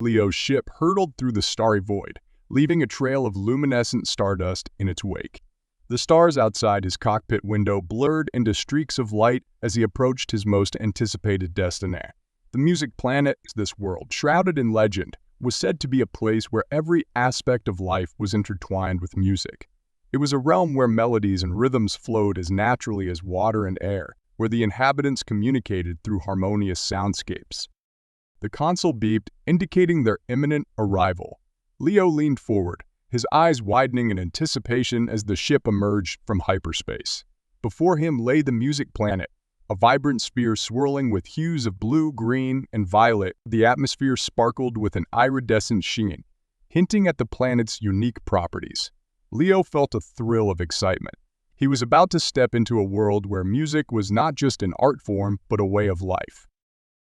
Leo's ship hurtled through the starry void, leaving a trail of luminescent stardust in its wake. The stars outside his cockpit window blurred into streaks of light as he approached his most anticipated destination. The music planet, this world, shrouded in legend, was said to be a place where every aspect of life was intertwined with music. It was a realm where melodies and rhythms flowed as naturally as water and air, where the inhabitants communicated through harmonious soundscapes. The console beeped, indicating their imminent arrival. Leo leaned forward, his eyes widening in anticipation as the ship emerged from hyperspace. Before him lay the music planet, a vibrant sphere swirling with hues of blue, green, and violet. The atmosphere sparkled with an iridescent sheen, hinting at the planet's unique properties. Leo felt a thrill of excitement. He was about to step into a world where music was not just an art form, but a way of life.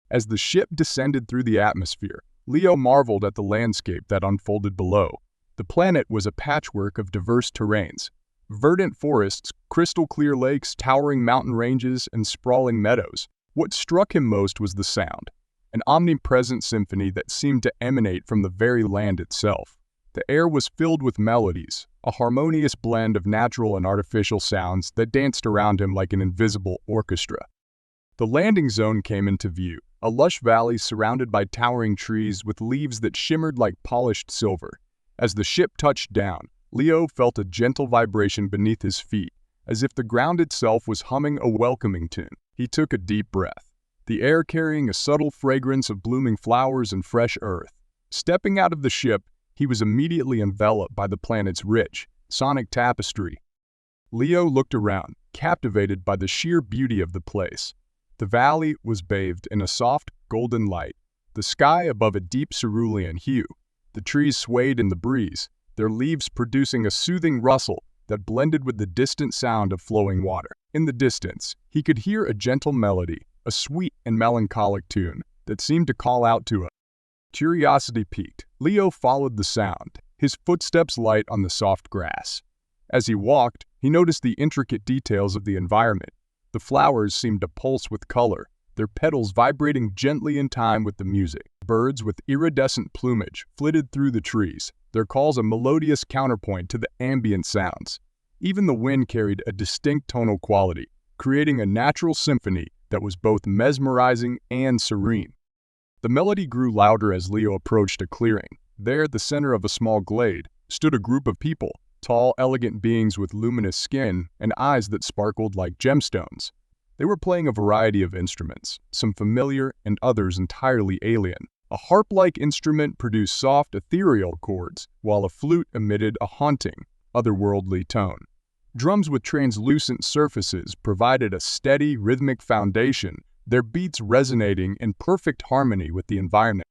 As the ship descended through the atmosphere, Leo marveled at the landscape that unfolded below. The planet was a patchwork of diverse terrains, verdant forests, crystal-clear lakes, towering mountain ranges, and sprawling meadows. What struck him most was the sound, an omnipresent symphony that seemed to emanate from the very land itself. The air was filled with melodies, a harmonious blend of natural and artificial sounds that danced around him like an invisible orchestra. The landing zone came into view, a lush valley surrounded by towering trees with leaves that shimmered like polished silver. As the ship touched down, Leo felt a gentle vibration beneath his feet, as if the ground itself was humming a welcoming tune. He took a deep breath, the air carrying a subtle fragrance of blooming flowers and fresh earth. Stepping out of the ship, he was immediately enveloped by the planet's rich, sonic tapestry. Leo looked around, captivated by the sheer beauty of the place. The valley was bathed in a soft, golden light, the sky above a deep cerulean hue. The trees swayed in the breeze, their leaves producing a soothing rustle that blended with the distant sound of flowing water. In the distance, he could hear a gentle melody, a sweet and melancholic tune that seemed to call out to him. Curiosity piqued. Leo followed the sound, his footsteps light on the soft grass. As he walked, he noticed the intricate details of the environment. The flowers seemed to pulse with color, their petals vibrating gently in time with the music. Birds with iridescent plumage flitted through the trees, their calls a melodious counterpoint to the ambient sounds. Even the wind carried a distinct tonal quality, creating a natural symphony that was both mesmerizing and serene. The melody grew louder as Leo approached a clearing. There, at the center of a small glade, stood a group of people, tall, elegant beings with luminous skin and eyes that sparkled like gemstones. They were playing a variety of instruments, some familiar and others entirely alien. A harp-like instrument produced soft, ethereal chords, while a flute emitted a haunting, otherworldly tone. Drums with translucent surfaces provided a steady, rhythmic foundation, their beats resonating in perfect harmony with the environment.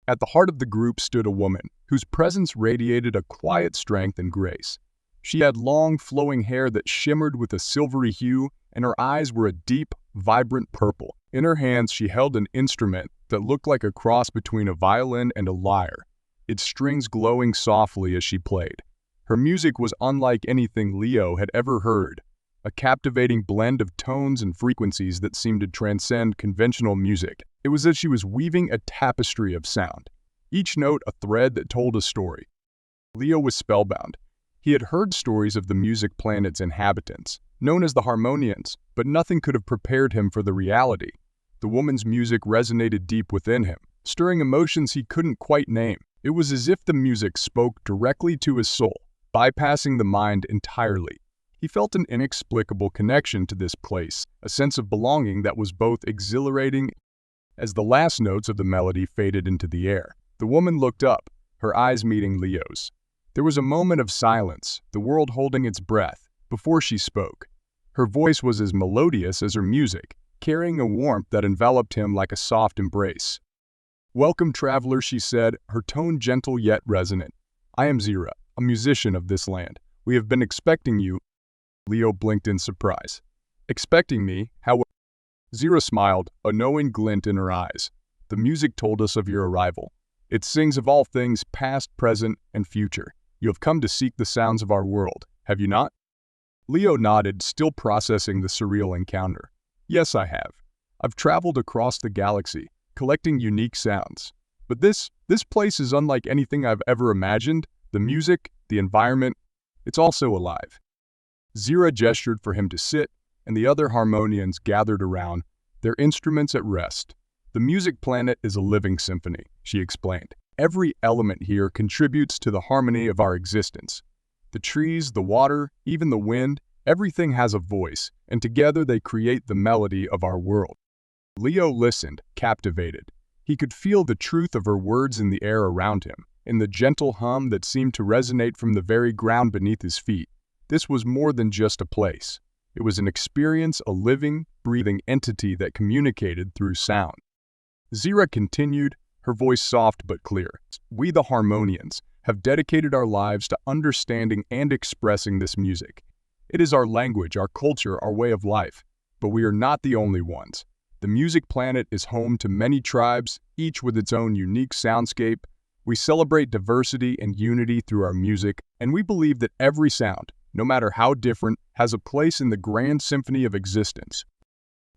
At the heart of the group stood a woman, whose presence radiated a quiet strength and grace. She had long, flowing hair that shimmered with a silvery hue, and her eyes were a deep, vibrant purple. In her hands she held an instrument that looked like a cross between a violin and a lyre, its strings glowing softly as she played. Her music was unlike anything Leo had ever heard, a captivating blend of tones and frequencies that seemed to transcend conventional music. It was as she was weaving a tapestry of sound, each note a thread that told a story. Leo was spellbound. He had heard stories of the music planet's inhabitants, known as the Harmonians, but nothing could have prepared him for the reality. The woman's music resonated deep within him, stirring emotions he couldn't quite name. It was as if the music spoke directly to his soul, bypassing the mind entirely. He felt an inexplicable connection to this place, a sense of belonging that was both exhilarating. As the last notes of the melody faded into the air, the woman looked up, her eyes meeting Leo's. There was a moment of silence, the world holding its breath, before she spoke. Her voice was as melodious as her music, carrying a warmth that enveloped him like a soft embrace. "Welcome, traveler," she said, her tone gentle yet resonant. "I am Zira, a musician of this land. We have been expecting you." Leo blinked in surprise. "Expecting me? How?" Zira smiled, a knowing glint in her eyes. "The music told us of your arrival. It sings of all things past, present, and future. You have come to seek the sounds of our world, have you not?" Leo nodded, still processing the surreal encounter. "Yes, I have. I've traveled across the galaxy, collecting unique sounds. But this place is unlike anything I've ever imagined. The music, the environment, it's also alive. Zira gestured for him to sit, and the other harmonians gathered around, their instruments at rest. The music planet is a living symphony, she explained. Every element here contributes to the harmony of our existence. The trees, the water, even the wind, everything has a voice, and together they create the melody of our world. Leo listened, captivated. He could feel the truth of her words in the air around him, in the gentle hum that seemed to resonate from the very ground beneath his feet. This was more than just a place. It was an experience, a living, breathing entity that communicated through sound. Zira continued, her voice soft but clear. We, the Harmonians, have dedicated our lives to understanding and expressing this music. It is our language, our culture, our way of life. But we are not the only ones. The music planet is home to many tribes, each with its own unique soundscape. We celebrate diversity and unity through our music, and we believe that every sound, no matter how different, has a place in the grand symphony of existence.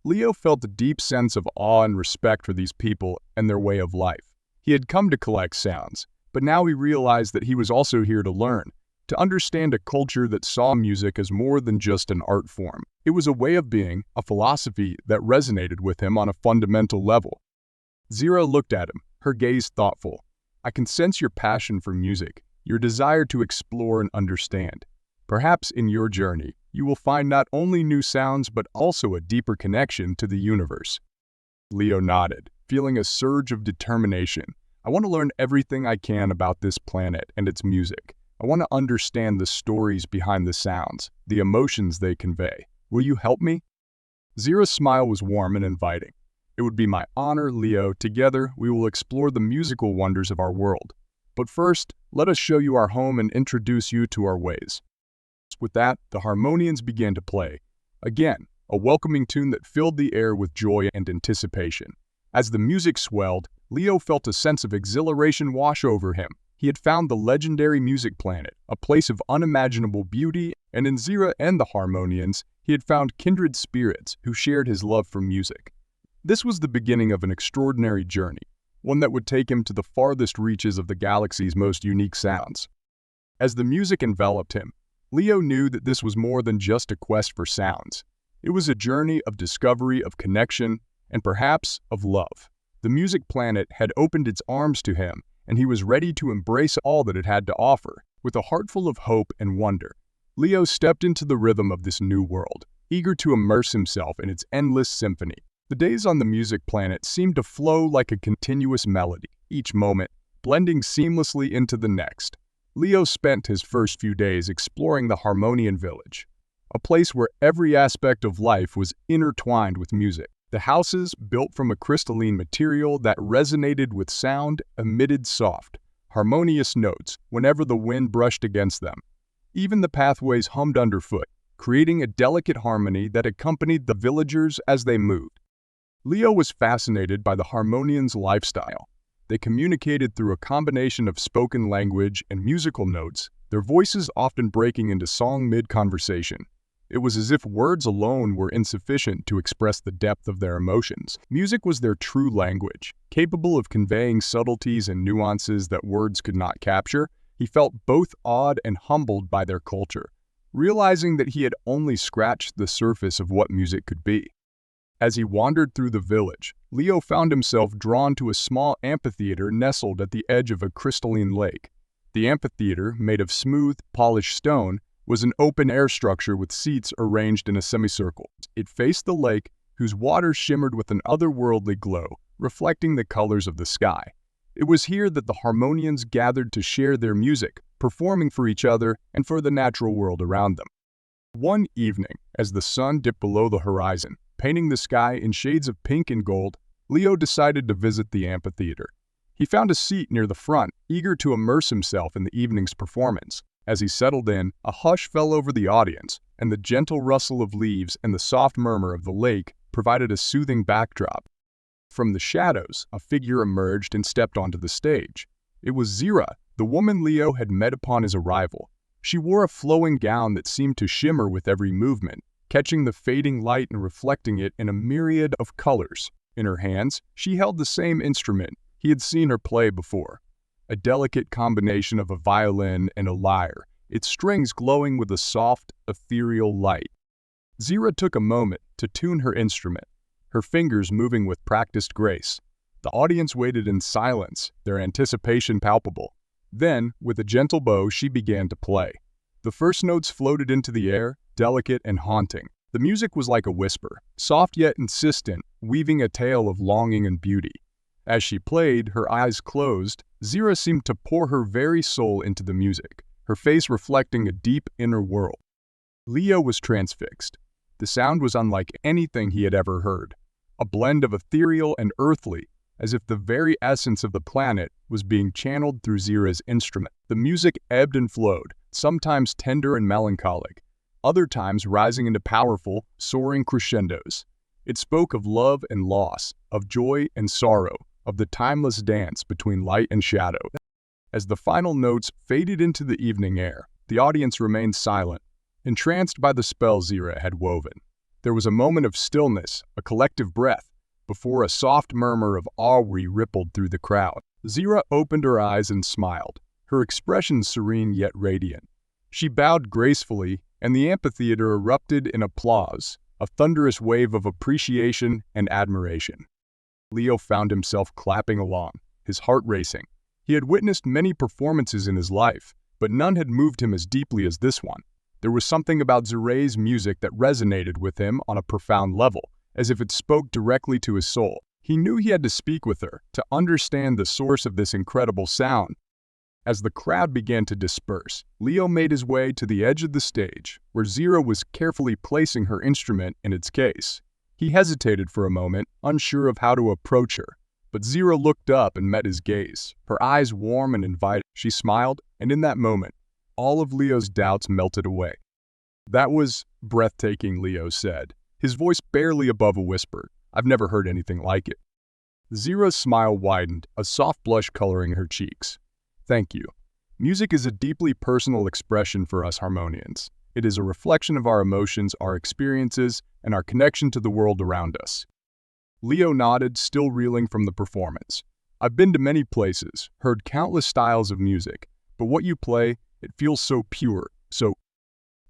Leo felt a deep sense of awe and respect for these people and their way of life. He had come to collect sounds, but now he realized that he was also here to learn, to understand a culture that saw music as more than just an art form. It was a way of being, a philosophy that resonated with him on a fundamental level. Zira looked at him, her gaze thoughtful. I can sense your passion for music, your desire to explore and understand. Perhaps in your journey, you will find not only new sounds but also a deeper connection to the universe. Leo nodded, feeling a surge of determination. I want to learn everything I can about this planet and its music. I want to understand the stories behind the sounds, the emotions they convey. Will you help me? Zira's smile was warm and inviting. It would be my honor, Leo. Together, we will explore the musical wonders of our world. But first, let us show you our home and introduce you to our ways. With that, the Harmonians began to play. Again, a welcoming tune that filled the air with joy and anticipation. As the music swelled, Leo felt a sense of exhilaration wash over him. He had found the legendary music planet, a place of unimaginable beauty, and in Zira and the Harmonians, he had found kindred spirits who shared his love for music. This was the beginning of an extraordinary journey, one that would take him to the farthest reaches of the galaxy's most unique sounds. As the music enveloped him, Leo knew that this was more than just a quest for sounds. It was a journey of discovery, of connection, and perhaps of love. The music planet had opened its arms to him, and he was ready to embrace all that it had to offer. With a heart full of hope and wonder, Leo stepped into the rhythm of this new world, eager to immerse himself in its endless symphony. The days on the music planet seemed to flow like a continuous melody, each moment blending seamlessly into the next. Leo spent his first few days exploring the Harmonian village, a place where every aspect of life was intertwined with music. The houses, built from a crystalline material that resonated with sound, emitted soft, harmonious notes whenever the wind brushed against them. Even the pathways hummed underfoot, creating a delicate harmony that accompanied the villagers as they moved. Leo was fascinated by the Harmonians' lifestyle. They communicated through a combination of spoken language and musical notes, their voices often breaking into song mid-conversation. It was as if words alone were insufficient to express the depth of their emotions. Music was their true language, capable of conveying subtleties and nuances that words could not capture. He felt both awed and humbled by their culture, realizing that he had only scratched the surface of what music could be. As he wandered through the village, Leo found himself drawn to a small amphitheater nestled at the edge of a crystalline lake. The amphitheater, made of smooth, polished stone, was an open-air structure with seats arranged in a semicircle. It faced the lake, whose waters shimmered with an otherworldly glow, reflecting the colors of the sky. It was here that the Harmonians gathered to share their music, performing for each other and for the natural world around them. One evening, as the sun dipped below the horizon, painting the sky in shades of pink and gold, Leo decided to visit the amphitheater. He found a seat near the front, eager to immerse himself in the evening's performance. As he settled in, a hush fell over the audience, and the gentle rustle of leaves and the soft murmur of the lake provided a soothing backdrop. From the shadows, a figure emerged and stepped onto the stage. It was Zira, the woman Leo had met upon his arrival. She wore a flowing gown that seemed to shimmer with every movement, catching the fading light and reflecting it in a myriad of colors. In her hands, she held the same instrument, He had seen her play before. A delicate combination of a violin and a lyre, its strings glowing with a soft, ethereal light. Zira took a moment to tune her instrument, her fingers moving with practiced grace. The audience waited in silence, their anticipation palpable. Then, with a gentle bow, she began to play. The first notes floated into the air, delicate and haunting. The music was like a whisper, soft yet insistent, weaving a tale of longing and beauty. As she played, her eyes closed, Zira seemed to pour her very soul into the music, her face reflecting a deep inner world. Leo was transfixed. The sound was unlike anything he had ever heard, a blend of ethereal and earthly, as if the very essence of the planet was being channeled through Zira's instrument. The music ebbed and flowed, sometimes tender and melancholic, other times rising into powerful, soaring crescendos. It spoke of love and loss, of joy and sorrow, of the timeless dance between light and shadow. As the final notes faded into the evening air, the audience remained silent, entranced by the spell Zira had woven. There was a moment of stillness, a collective breath, before a soft murmur of awe rippled through the crowd. Zira opened her eyes and smiled, her expression serene yet radiant. She bowed gracefully, and the amphitheater erupted in applause, a thunderous wave of appreciation and admiration. Leo found himself clapping along, his heart racing. He had witnessed many performances in his life, but none had moved him as deeply as this one. There was something about Zira's music that resonated with him on a profound level, as if it spoke directly to his soul. He knew he had to speak with her, to understand the source of this incredible sound. As the crowd began to disperse, Leo made his way to the edge of the stage, where Zira was carefully placing her instrument in its case. He hesitated for a moment, unsure of how to approach her, but Zira looked up and met his gaze, her eyes warm and inviting. She smiled, and in that moment, all of Leo's doubts melted away. "That was breathtaking," Leo said, his voice barely above a whisper. "I've never heard anything like it." Zira's smile widened, a soft blush coloring her cheeks. "Thank you. Music is a deeply personal expression for us harmonians. It is a reflection of our emotions, our experiences, and our connection to the world around us." Leo nodded, still reeling from the performance. "I've been to many places, heard countless styles of music, but what you play, it feels so pure, so—"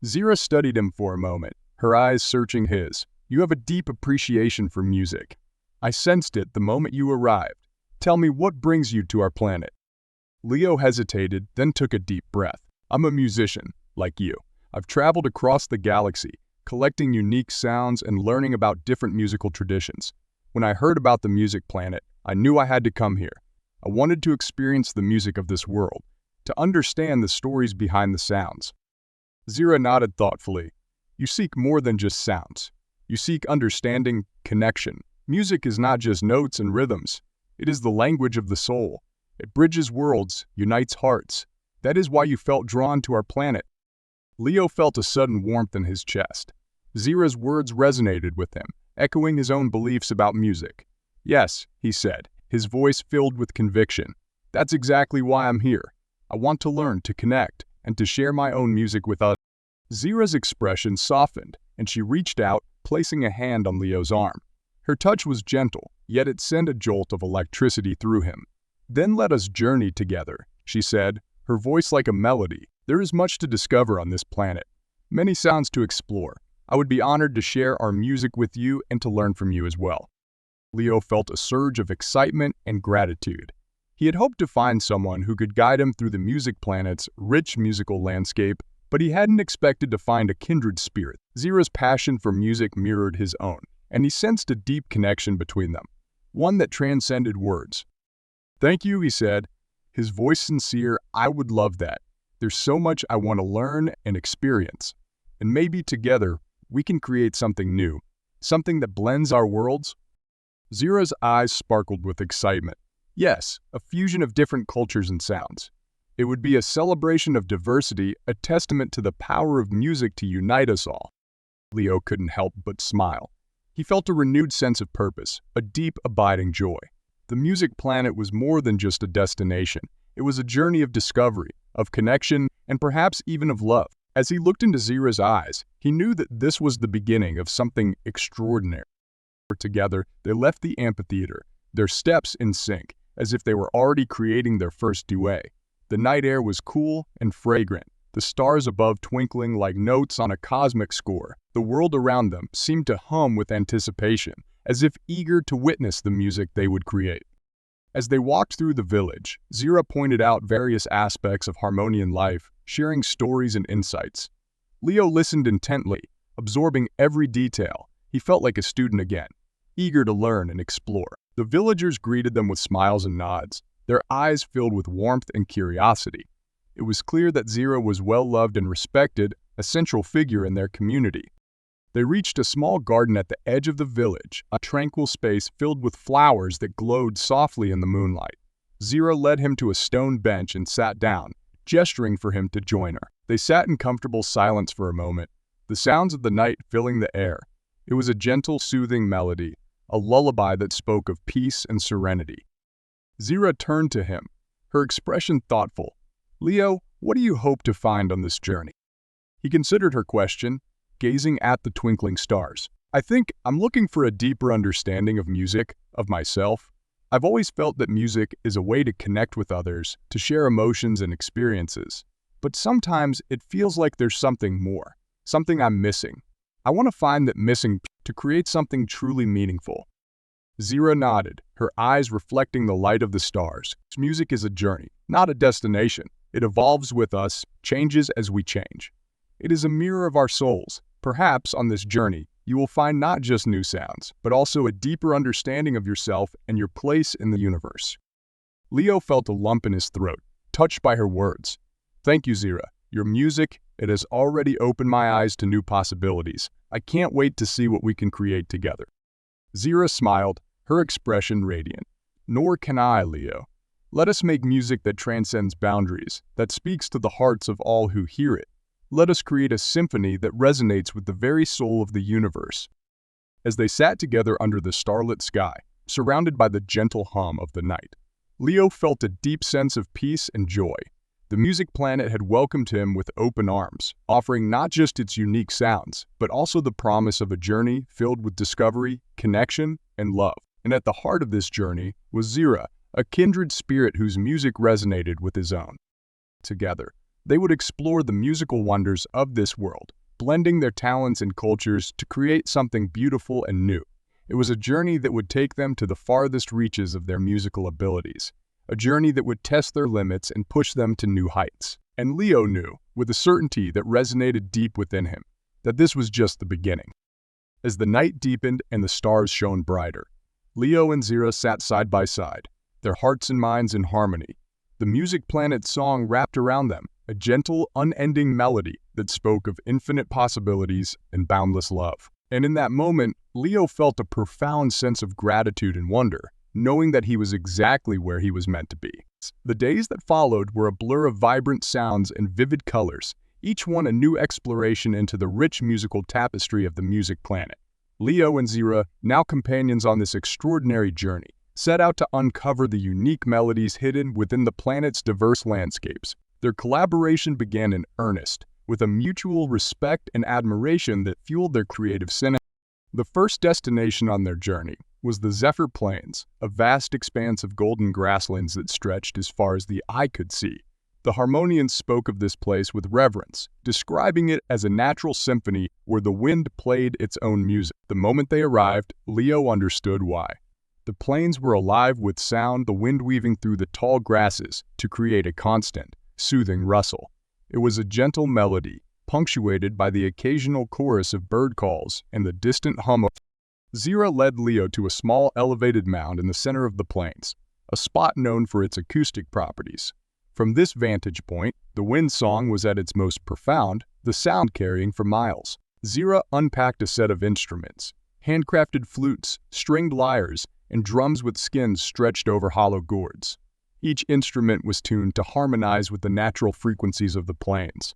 Zira studied him for a moment, her eyes searching his. "You have a deep appreciation for music. I sensed it the moment you arrived. Tell me, what brings you to our planet?" Leo hesitated, then took a deep breath. "I'm a musician, like you. I've traveled across the galaxy, collecting unique sounds and learning about different musical traditions. When I heard about the music planet, I knew I had to come here. I wanted to experience the music of this world, to understand the stories behind the sounds." Zira nodded thoughtfully. "You seek more than just sounds. You seek understanding, connection. Music is not just notes and rhythms. It is the language of the soul. It bridges worlds, unites hearts. That is why you felt drawn to our planet." Leo felt a sudden warmth in his chest. Zira's words resonated with him, echoing his own beliefs about music. "Yes," he said, his voice filled with conviction. "That's exactly why I'm here. I want to learn, to connect, and to share my own music with others." Zira's expression softened, and she reached out, placing a hand on Leo's arm. Her touch was gentle, yet it sent a jolt of electricity through him. "Then let us journey together," she said, her voice like a melody. "There is much to discover on this planet, many sounds to explore. I would be honored to share our music with you and to learn from you as well." Leo felt a surge of excitement and gratitude. He had hoped to find someone who could guide him through the music planet's rich musical landscape, but he hadn't expected to find a kindred spirit. Zira's passion for music mirrored his own, and he sensed a deep connection between them, one that transcended words. "Thank you," he said, his voice sincere. "I would love that. There's so much I want to learn and experience. And maybe together, we can create something new, something that blends our worlds." Zira's eyes sparkled with excitement. Yes, a fusion of different cultures and sounds. It would be a celebration of diversity, a testament to the power of music to unite us all. Leo couldn't help but smile. He felt a renewed sense of purpose, a deep, abiding joy. The music planet was more than just a destination. It was a journey of discovery, of connection, and perhaps even of love. As he looked into Zira's eyes, he knew that this was the beginning of something extraordinary. Together, they left the amphitheater, their steps in sync, as if they were already creating their first duet. The night air was cool and fragrant, the stars above twinkling like notes on a cosmic score. The world around them seemed to hum with anticipation, as if eager to witness the music they would create. As they walked through the village, Zira pointed out various aspects of Harmonian life, sharing stories and insights. Leo listened intently, absorbing every detail. He felt like a student again, eager to learn and explore. The villagers greeted them with smiles and nods, their eyes filled with warmth and curiosity. It was clear that Zira was well-loved and respected, a central figure in their community. They reached a small garden at the edge of the village, a tranquil space filled with flowers that glowed softly in the moonlight. Zira led him to a stone bench and sat down, gesturing for him to join her. They sat in comfortable silence for a moment, the sounds of the night filling the air. It was a gentle, soothing melody, a lullaby that spoke of peace and serenity. Zira turned to him, her expression thoughtful. "Leo, what do you hope to find on this journey?" He considered her question, gazing at the twinkling stars. "I think I'm looking for a deeper understanding of music, of myself. I've always felt that music is a way to connect with others, to share emotions and experiences. But sometimes it feels like there's something more, something I'm missing. I want to find that missing to create something truly meaningful." Zira nodded, her eyes reflecting the light of the stars. Music is a journey, not a destination. It evolves with us, changes as we change. It is a mirror of our souls. Perhaps on this journey, you will find not just new sounds, but also a deeper understanding of yourself and your place in the universe. Leo felt a lump in his throat, touched by her words. "Thank you, Zira. Your music, it has already opened my eyes to new possibilities. I can't wait to see what we can create together." Zira smiled, her expression radiant. "Nor can I, Leo. Let us make music that transcends boundaries, that speaks to the hearts of all who hear it. Let us create a symphony that resonates with the very soul of the universe." As they sat together under the starlit sky, surrounded by the gentle hum of the night, Leo felt a deep sense of peace and joy. The music planet had welcomed him with open arms, offering not just its unique sounds, but also the promise of a journey filled with discovery, connection, and love. And at the heart of this journey was Zira, a kindred spirit whose music resonated with his own. Together, they would explore the musical wonders of this world, blending their talents and cultures to create something beautiful and new. It was a journey that would take them to the farthest reaches of their musical abilities, a journey that would test their limits and push them to new heights. And Leo knew, with a certainty that resonated deep within him, that this was just the beginning. As the night deepened and the stars shone brighter, Leo and Zira sat side by side, their hearts and minds in harmony. The music planet's song wrapped around them, a gentle, unending melody that spoke of infinite possibilities and boundless love. And in that moment, Leo felt a profound sense of gratitude and wonder, knowing that he was exactly where he was meant to be. The days that followed were a blur of vibrant sounds and vivid colors, each one a new exploration into the rich musical tapestry of the music planet. Leo and Zira, now companions on this extraordinary journey, set out to uncover the unique melodies hidden within the planet's diverse landscapes. Their collaboration began in earnest, with a mutual respect and admiration that fueled their creative synergy. The first destination on their journey was the Zephyr Plains, a vast expanse of golden grasslands that stretched as far as the eye could see. The Harmonians spoke of this place with reverence, describing it as a natural symphony where the wind played its own music. The moment they arrived, Leo understood why. The plains were alive with sound, the wind weaving through the tall grasses to create a constant, soothing rustle. It was a gentle melody, punctuated by the occasional chorus of bird calls and the distant hum of... Zira led Leo to a small elevated mound in the center of the plains, a spot known for its acoustic properties. From this vantage point, the wind song was at its most profound, the sound carrying for miles. Zira unpacked a set of instruments, handcrafted flutes, stringed lyres, and drums with skins stretched over hollow gourds. Each instrument was tuned to harmonize with the natural frequencies of the plains.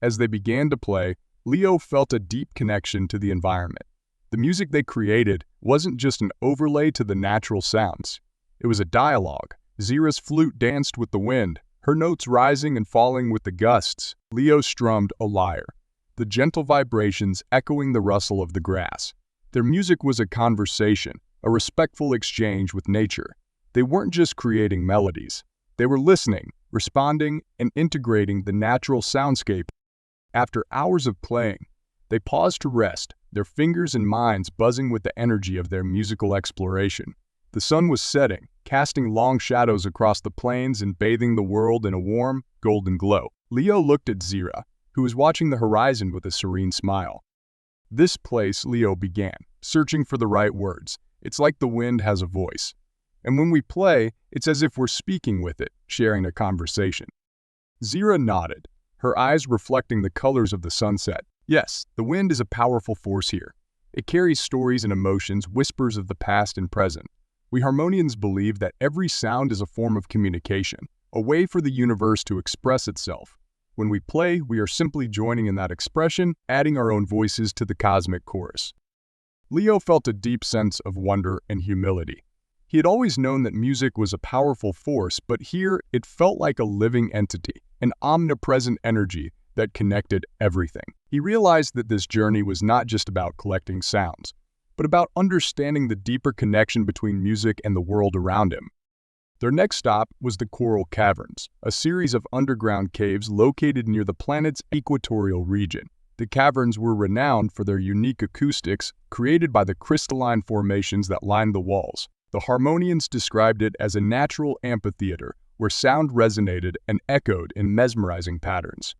As they began to play, Leo felt a deep connection to the environment. The music they created wasn't just an overlay to the natural sounds. It was a dialogue. Zira's flute danced with the wind, her notes rising and falling with the gusts. Leo strummed a lyre, the gentle vibrations echoing the rustle of the grass. Their music was a conversation, a respectful exchange with nature. They weren't just creating melodies. They were listening, responding, and integrating the natural soundscape. After hours of playing, they paused to rest, their fingers and minds buzzing with the energy of their musical exploration. The sun was setting, casting long shadows across the plains and bathing the world in a warm, golden glow. Leo looked at Zira, who was watching the horizon with a serene smile. "This place," Leo began, searching for the right words. "It's like the wind has a voice. And when we play, it's as if we're speaking with it, sharing a conversation." Zira nodded, her eyes reflecting the colors of the sunset. "Yes, the wind is a powerful force here. It carries stories and emotions, whispers of the past and present. We Harmonians believe that every sound is a form of communication, a way for the universe to express itself. When we play, we are simply joining in that expression, adding our own voices to the cosmic chorus." Leo felt a deep sense of wonder and humility. He had always known that music was a powerful force, but here it felt like a living entity, an omnipresent energy that connected everything. He realized that this journey was not just about collecting sounds, but about understanding the deeper connection between music and the world around him. Their next stop was the Coral Caverns, a series of underground caves located near the planet's equatorial region. The caverns were renowned for their unique acoustics created by the crystalline formations that lined the walls. The Harmonians described it as a natural amphitheater where sound resonated and echoed in mesmerizing patterns.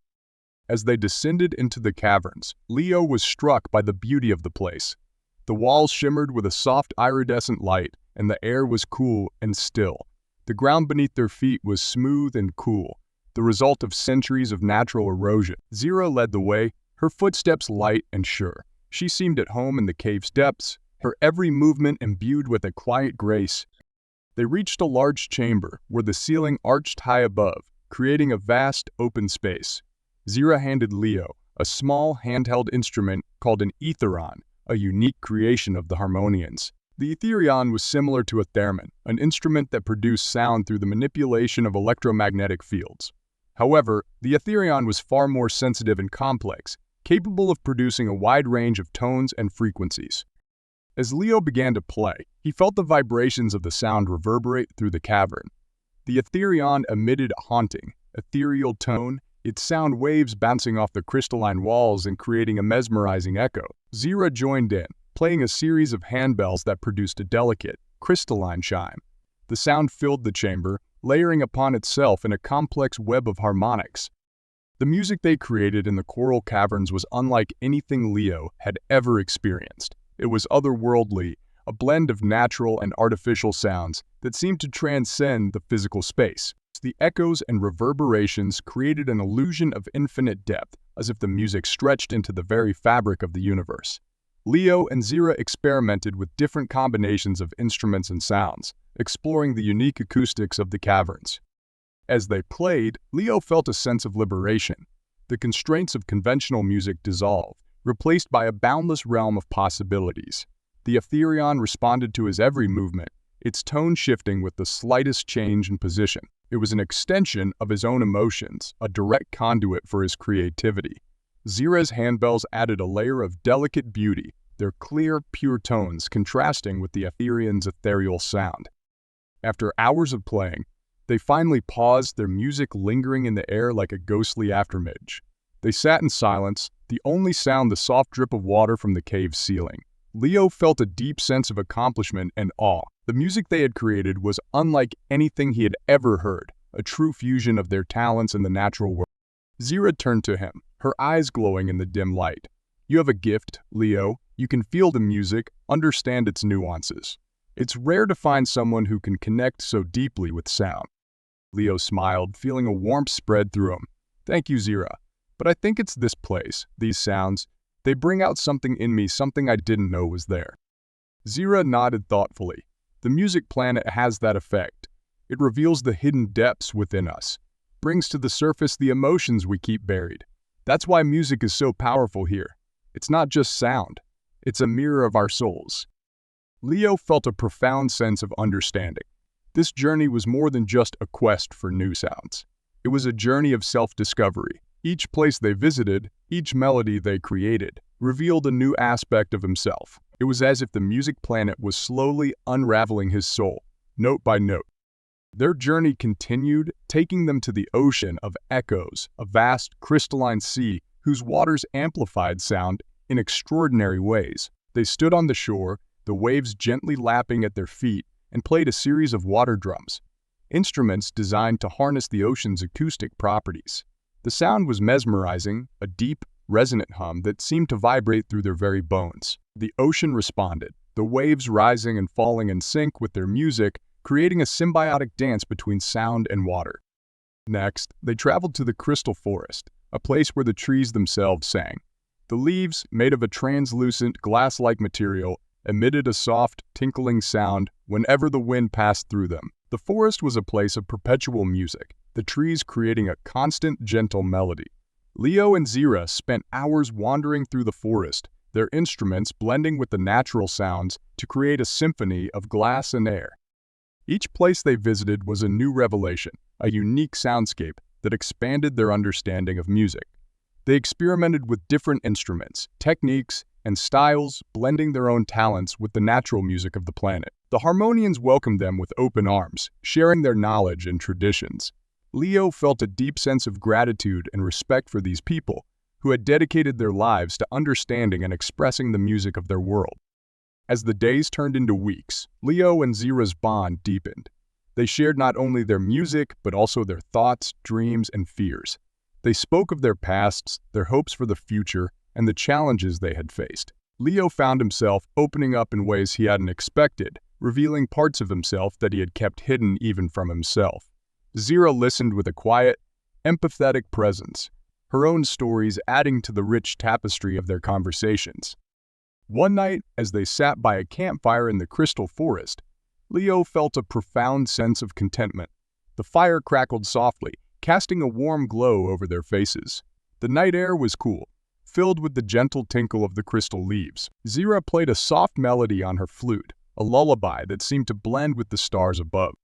As they descended into the caverns, Leo was struck by the beauty of the place. The walls shimmered with a soft iridescent light, and the air was cool and still. The ground beneath their feet was smooth and cool, the result of centuries of natural erosion. Zira led the way, her footsteps light and sure. She seemed at home in the cave's depths, her every movement imbued with a quiet grace. They reached a large chamber where the ceiling arched high above, creating a vast, open space. Zira handed Leo a small, handheld instrument called an etheron, a unique creation of the Harmonians. The etheron was similar to a theremin, an instrument that produced sound through the manipulation of electromagnetic fields. However, the etheron was far more sensitive and complex, capable of producing a wide range of tones and frequencies. As Leo began to play, he felt the vibrations of the sound reverberate through the cavern. The etheron emitted a haunting, ethereal tone, its sound waves bouncing off the crystalline walls and creating a mesmerizing echo. Zira joined in, playing a series of handbells that produced a delicate, crystalline chime. The sound filled the chamber, layering upon itself in a complex web of harmonics. The music they created in the Coral Caverns was unlike anything Leo had ever experienced. It was otherworldly, a blend of natural and artificial sounds that seemed to transcend the physical space. The echoes and reverberations created an illusion of infinite depth, as if the music stretched into the very fabric of the universe. Leo and Zira experimented with different combinations of instruments and sounds, exploring the unique acoustics of the caverns. As they played, Leo felt a sense of liberation. The constraints of conventional music dissolved, replaced by a boundless realm of possibilities. The etheron responded to his every movement, its tone shifting with the slightest change in position. It was an extension of his own emotions, a direct conduit for his creativity. Zira's handbells added a layer of delicate beauty, their clear, pure tones contrasting with the ethereon's ethereal sound. After hours of playing, they finally paused, their music lingering in the air like a ghostly aftermidge. They sat in silence, the only sound the soft drip of water from the cave's ceiling. Leo felt a deep sense of accomplishment and awe. The music they had created was unlike anything he had ever heard, a true fusion of their talents and the natural world. Zira turned to him, her eyes glowing in the dim light. "You have a gift, Leo. You can feel the music, understand its nuances. It's rare to find someone who can connect so deeply with sound." Leo smiled, feeling a warmth spread through him. "Thank you, Zira. But I think it's this place, these sounds. They bring out something in me, something I didn't know was there." Zira nodded thoughtfully. "The music planet has that effect. It reveals the hidden depths within us, brings to the surface the emotions we keep buried. That's why music is so powerful here. It's not just sound. It's a mirror of our souls." Leo felt a profound sense of understanding. This journey was more than just a quest for new sounds. It was a journey of self-discovery. Each place they visited, each melody they created, revealed a new aspect of himself. It was as if the music planet was slowly unraveling his soul, note by note. Their journey continued, taking them to the ocean of echoes, a vast crystalline sea whose waters amplified sound in extraordinary ways. They stood on the shore, the waves gently lapping at their feet, and played a series of water drums, instruments designed to harness the ocean's acoustic properties. The sound was mesmerizing, a deep, resonant hum that seemed to vibrate through their very bones. The ocean responded, the waves rising and falling in sync with their music, creating a symbiotic dance between sound and water. Next, they traveled to the crystal forest, a place where the trees themselves sang. The leaves, made of a translucent, glass-like material, emitted a soft, tinkling sound whenever the wind passed through them. The forest was a place of perpetual music, the trees creating a constant, gentle melody. Leo and Zira spent hours wandering through the forest, their instruments blending with the natural sounds to create a symphony of glass and air. Each place they visited was a new revelation, a unique soundscape that expanded their understanding of music. They experimented with different instruments, techniques, and styles, blending their own talents with the natural music of the planet. The Harmonians welcomed them with open arms, sharing their knowledge and traditions. Leo felt a deep sense of gratitude and respect for these people, who had dedicated their lives to understanding and expressing the music of their world. As the days turned into weeks, Leo and Zira's bond deepened. They shared not only their music, but also their thoughts, dreams, and fears. They spoke of their pasts, their hopes for the future, and the challenges they had faced. Leo found himself opening up in ways he hadn't expected, revealing parts of himself that he had kept hidden even from himself. Zira listened with a quiet, empathetic presence, her own stories adding to the rich tapestry of their conversations. One night, as they sat by a campfire in the crystal forest, Leo felt a profound sense of contentment. The fire crackled softly, casting a warm glow over their faces. The night air was cool, filled with the gentle tinkle of the crystal leaves. Zira played a soft melody on her flute, a lullaby that seemed to blend with the stars above.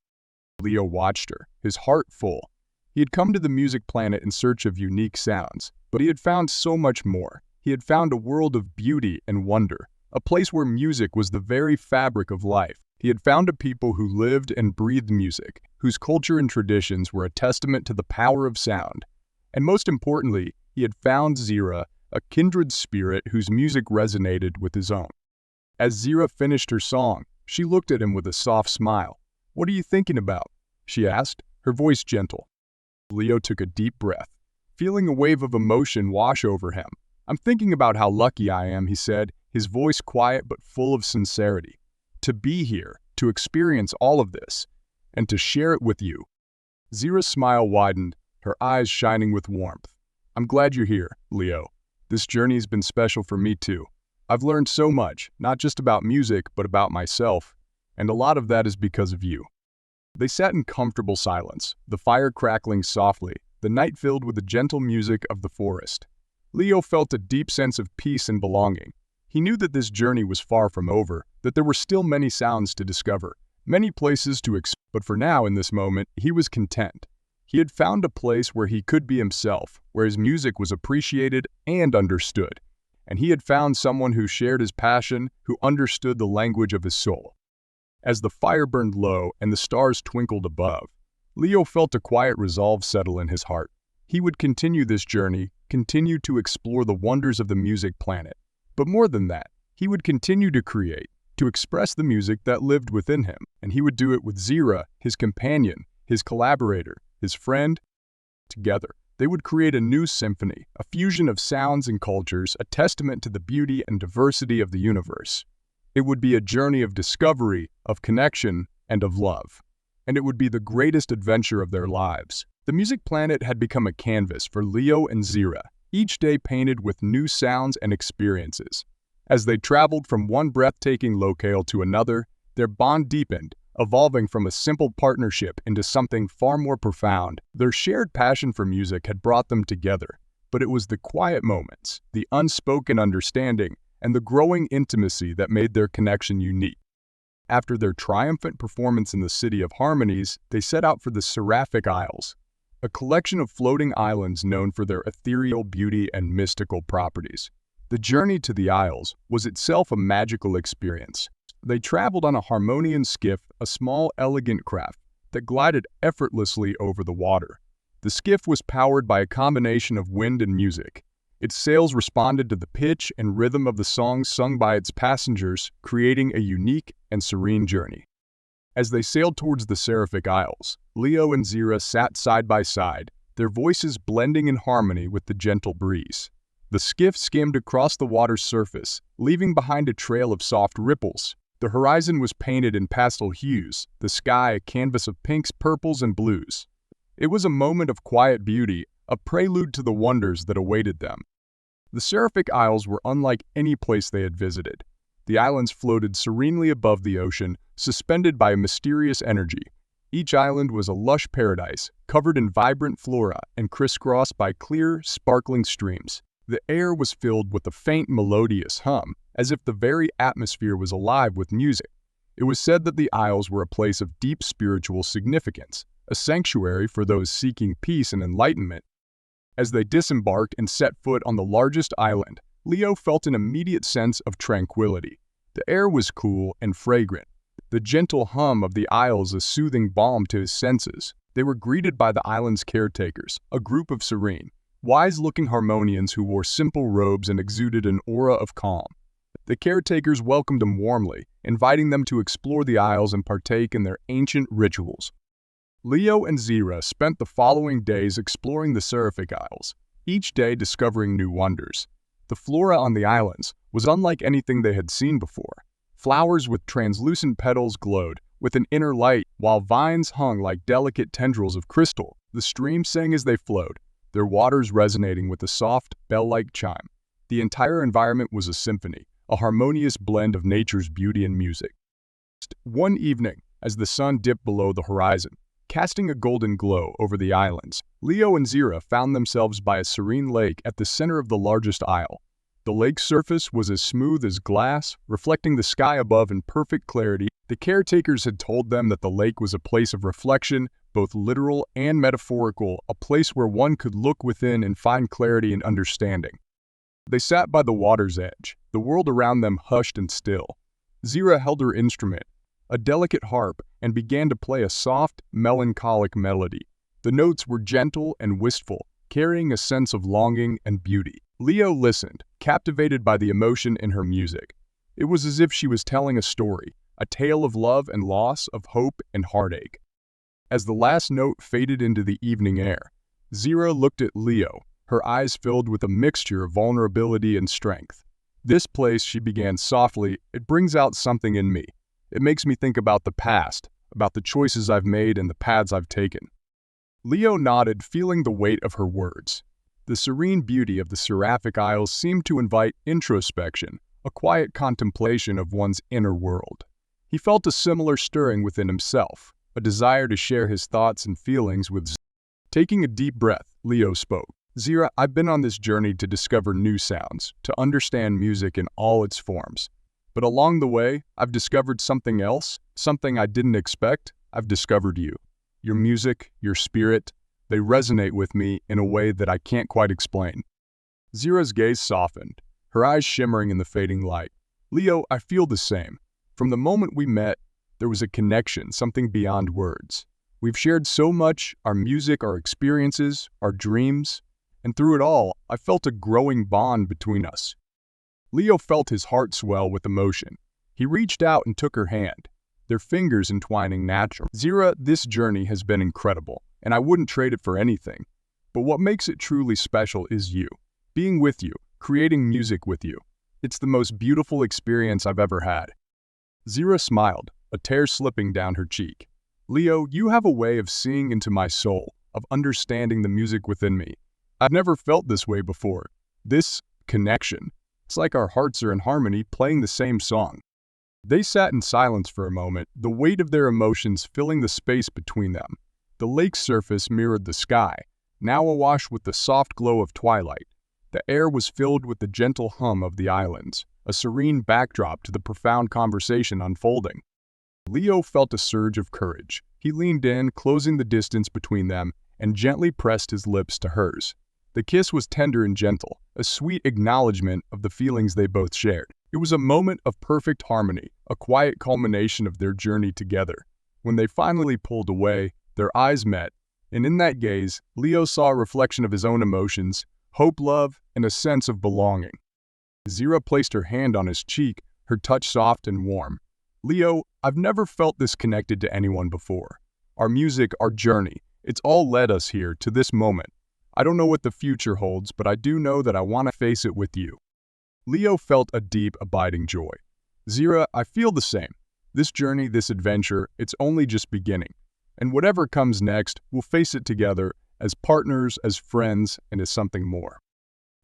Leo watched her, his heart full. He had come to the music planet in search of unique sounds, but he had found so much more. He had found a world of beauty and wonder, a place where music was the very fabric of life. He had found a people who lived and breathed music, whose culture and traditions were a testament to the power of sound. And most importantly, he had found Zira, a kindred spirit whose music resonated with his own. As Zira finished her song, she looked at him with a soft smile. "What are you thinking about?" she asked, her voice gentle. Leo took a deep breath, feeling a wave of emotion wash over him. "I'm thinking about how lucky I am," he said, his voice quiet but full of sincerity. "To be here, to experience all of this, and to share it with you." Zira's smile widened, her eyes shining with warmth. "I'm glad you're here, Leo. This journey's been special for me too. I've learned so much, not just about music, but about myself, and a lot of that is because of you." They sat in comfortable silence, the fire crackling softly, the night filled with the gentle music of the forest. Leo felt a deep sense of peace and belonging. He knew that this journey was far from over, that there were still many sounds to discover, many places to explore, but for now, in this moment, he was content. He had found a place where he could be himself, where his music was appreciated and understood. And he had found someone who shared his passion, who understood the language of his soul. As the fire burned low and the stars twinkled above, Leo felt a quiet resolve settle in his heart. He would continue this journey, continue to explore the wonders of the music planet. But more than that, he would continue to create, to express the music that lived within him. And he would do it with Zira, his companion, his collaborator, his friend. Together, they would create a new symphony, a fusion of sounds and cultures, a testament to the beauty and diversity of the universe. It would be a journey of discovery, of connection, and of love. And it would be the greatest adventure of their lives. The music planet had become a canvas for Leo and Zira, each day painted with new sounds and experiences. As they traveled from one breathtaking locale to another, their bond deepened, evolving from a simple partnership into something far more profound. Their shared passion for music had brought them together, but it was the quiet moments, the unspoken understanding, and the growing intimacy that made their connection unique. After their triumphant performance in the City of Harmonies, they set out for the Seraphic Isles, a collection of floating islands known for their ethereal beauty and mystical properties. The journey to the Isles was itself a magical experience. They traveled on a Harmonian skiff, a small, elegant craft that glided effortlessly over the water. The skiff was powered by a combination of wind and music. Its sails responded to the pitch and rhythm of the songs sung by its passengers, creating a unique and serene journey. As they sailed towards the Seraphic Isles, Leo and Zira sat side by side, their voices blending in harmony with the gentle breeze. The skiff skimmed across the water's surface, leaving behind a trail of soft ripples. The horizon was painted in pastel hues, the sky a canvas of pinks, purples, and blues. It was a moment of quiet beauty, a prelude to the wonders that awaited them. The Seraphic Isles were unlike any place they had visited. The islands floated serenely above the ocean, suspended by a mysterious energy. Each island was a lush paradise, covered in vibrant flora and crisscrossed by clear, sparkling streams. The air was filled with a faint melodious hum, as if the very atmosphere was alive with music. It was said that the Isles were a place of deep spiritual significance, a sanctuary for those seeking peace and enlightenment. As they disembarked and set foot on the largest island, Leo felt an immediate sense of tranquility. The air was cool and fragrant, the gentle hum of the Isles a soothing balm to his senses. They were greeted by the island's caretakers, a group of serene, wise-looking Harmonians who wore simple robes and exuded an aura of calm. The caretakers welcomed them warmly, inviting them to explore the Isles and partake in their ancient rituals. Leo and Zira spent the following days exploring the Seraphic Isles, each day discovering new wonders. The flora on the islands was unlike anything they had seen before. Flowers with translucent petals glowed with an inner light, while vines hung like delicate tendrils of crystal. The streams sang as they flowed, their waters resonating with a soft, bell-like chime. The entire environment was a symphony, a harmonious blend of nature's beauty and music. One evening, as the sun dipped below the horizon, casting a golden glow over the islands, Leo and Zira found themselves by a serene lake at the center of the largest isle. The lake's surface was as smooth as glass, reflecting the sky above in perfect clarity. The caretakers had told them that the lake was a place of reflection, both literal and metaphorical, a place where one could look within and find clarity and understanding. They sat by the water's edge, the world around them hushed and still. Zira held her instrument, a delicate harp, and began to play a soft, melancholic melody. The notes were gentle and wistful, carrying a sense of longing and beauty. Leo listened, captivated by the emotion in her music. It was as if she was telling a story, a tale of love and loss, of hope and heartache. As the last note faded into the evening air, Zira looked at Leo, her eyes filled with a mixture of vulnerability and strength. "This place," she began softly, "it brings out something in me. It makes me think about the past, about the choices I've made and the paths I've taken." Leo nodded, feeling the weight of her words. The serene beauty of the Seraphic Isles seemed to invite introspection, a quiet contemplation of one's inner world. He felt a similar stirring within himself, a desire to share his thoughts and feelings with Zira. Taking a deep breath, Leo spoke. "Zira, I've been on this journey to discover new sounds, to understand music in all its forms. But along the way, I've discovered something else, something I didn't expect. I've discovered you. Your music, your spirit, they resonate with me in a way that I can't quite explain." Zira's gaze softened, her eyes shimmering in the fading light. "Leo, I feel the same. From the moment we met, there was a connection, something beyond words. We've shared so much, our music, our experiences, our dreams, and through it all, I felt a growing bond between us." Leo felt his heart swell with emotion. He reached out and took her hand, their fingers entwining naturally. "Zira, this journey has been incredible, and I wouldn't trade it for anything. But what makes it truly special is you. Being with you, creating music with you. It's the most beautiful experience I've ever had." Zira smiled, a tear slipping down her cheek. "Leo, you have a way of seeing into my soul, of understanding the music within me. I've never felt this way before. This connection. It's like our hearts are in harmony, playing the same song." They sat in silence for a moment, the weight of their emotions filling the space between them. The lake's surface mirrored the sky, now awash with the soft glow of twilight. The air was filled with the gentle hum of the islands, a serene backdrop to the profound conversation unfolding. Leo felt a surge of courage. He leaned in, closing the distance between them, and gently pressed his lips to hers. The kiss was tender and gentle, a sweet acknowledgement of the feelings they both shared. It was a moment of perfect harmony, a quiet culmination of their journey together. When they finally pulled away, their eyes met, and in that gaze, Leo saw a reflection of his own emotions, hope, love, and a sense of belonging. Zira placed her hand on his cheek, her touch soft and warm. "Leo, I've never felt this connected to anyone before. Our music, our journey, it's all led us here to this moment. I don't know what the future holds, but I do know that I want to face it with you." Leo felt a deep, abiding joy. "Zira, I feel the same. This journey, this adventure, it's only just beginning. And whatever comes next, we'll face it together, as partners, as friends, and as something more."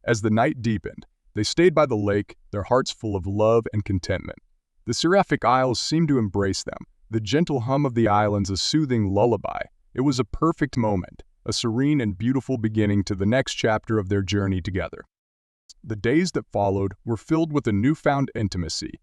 As the night deepened, they stayed by the lake, their hearts full of love and contentment. The seraphic isles seemed to embrace them, the gentle hum of the islands a soothing lullaby. It was a perfect moment, a serene and beautiful beginning to the next chapter of their journey together. The days that followed were filled with a newfound intimacy.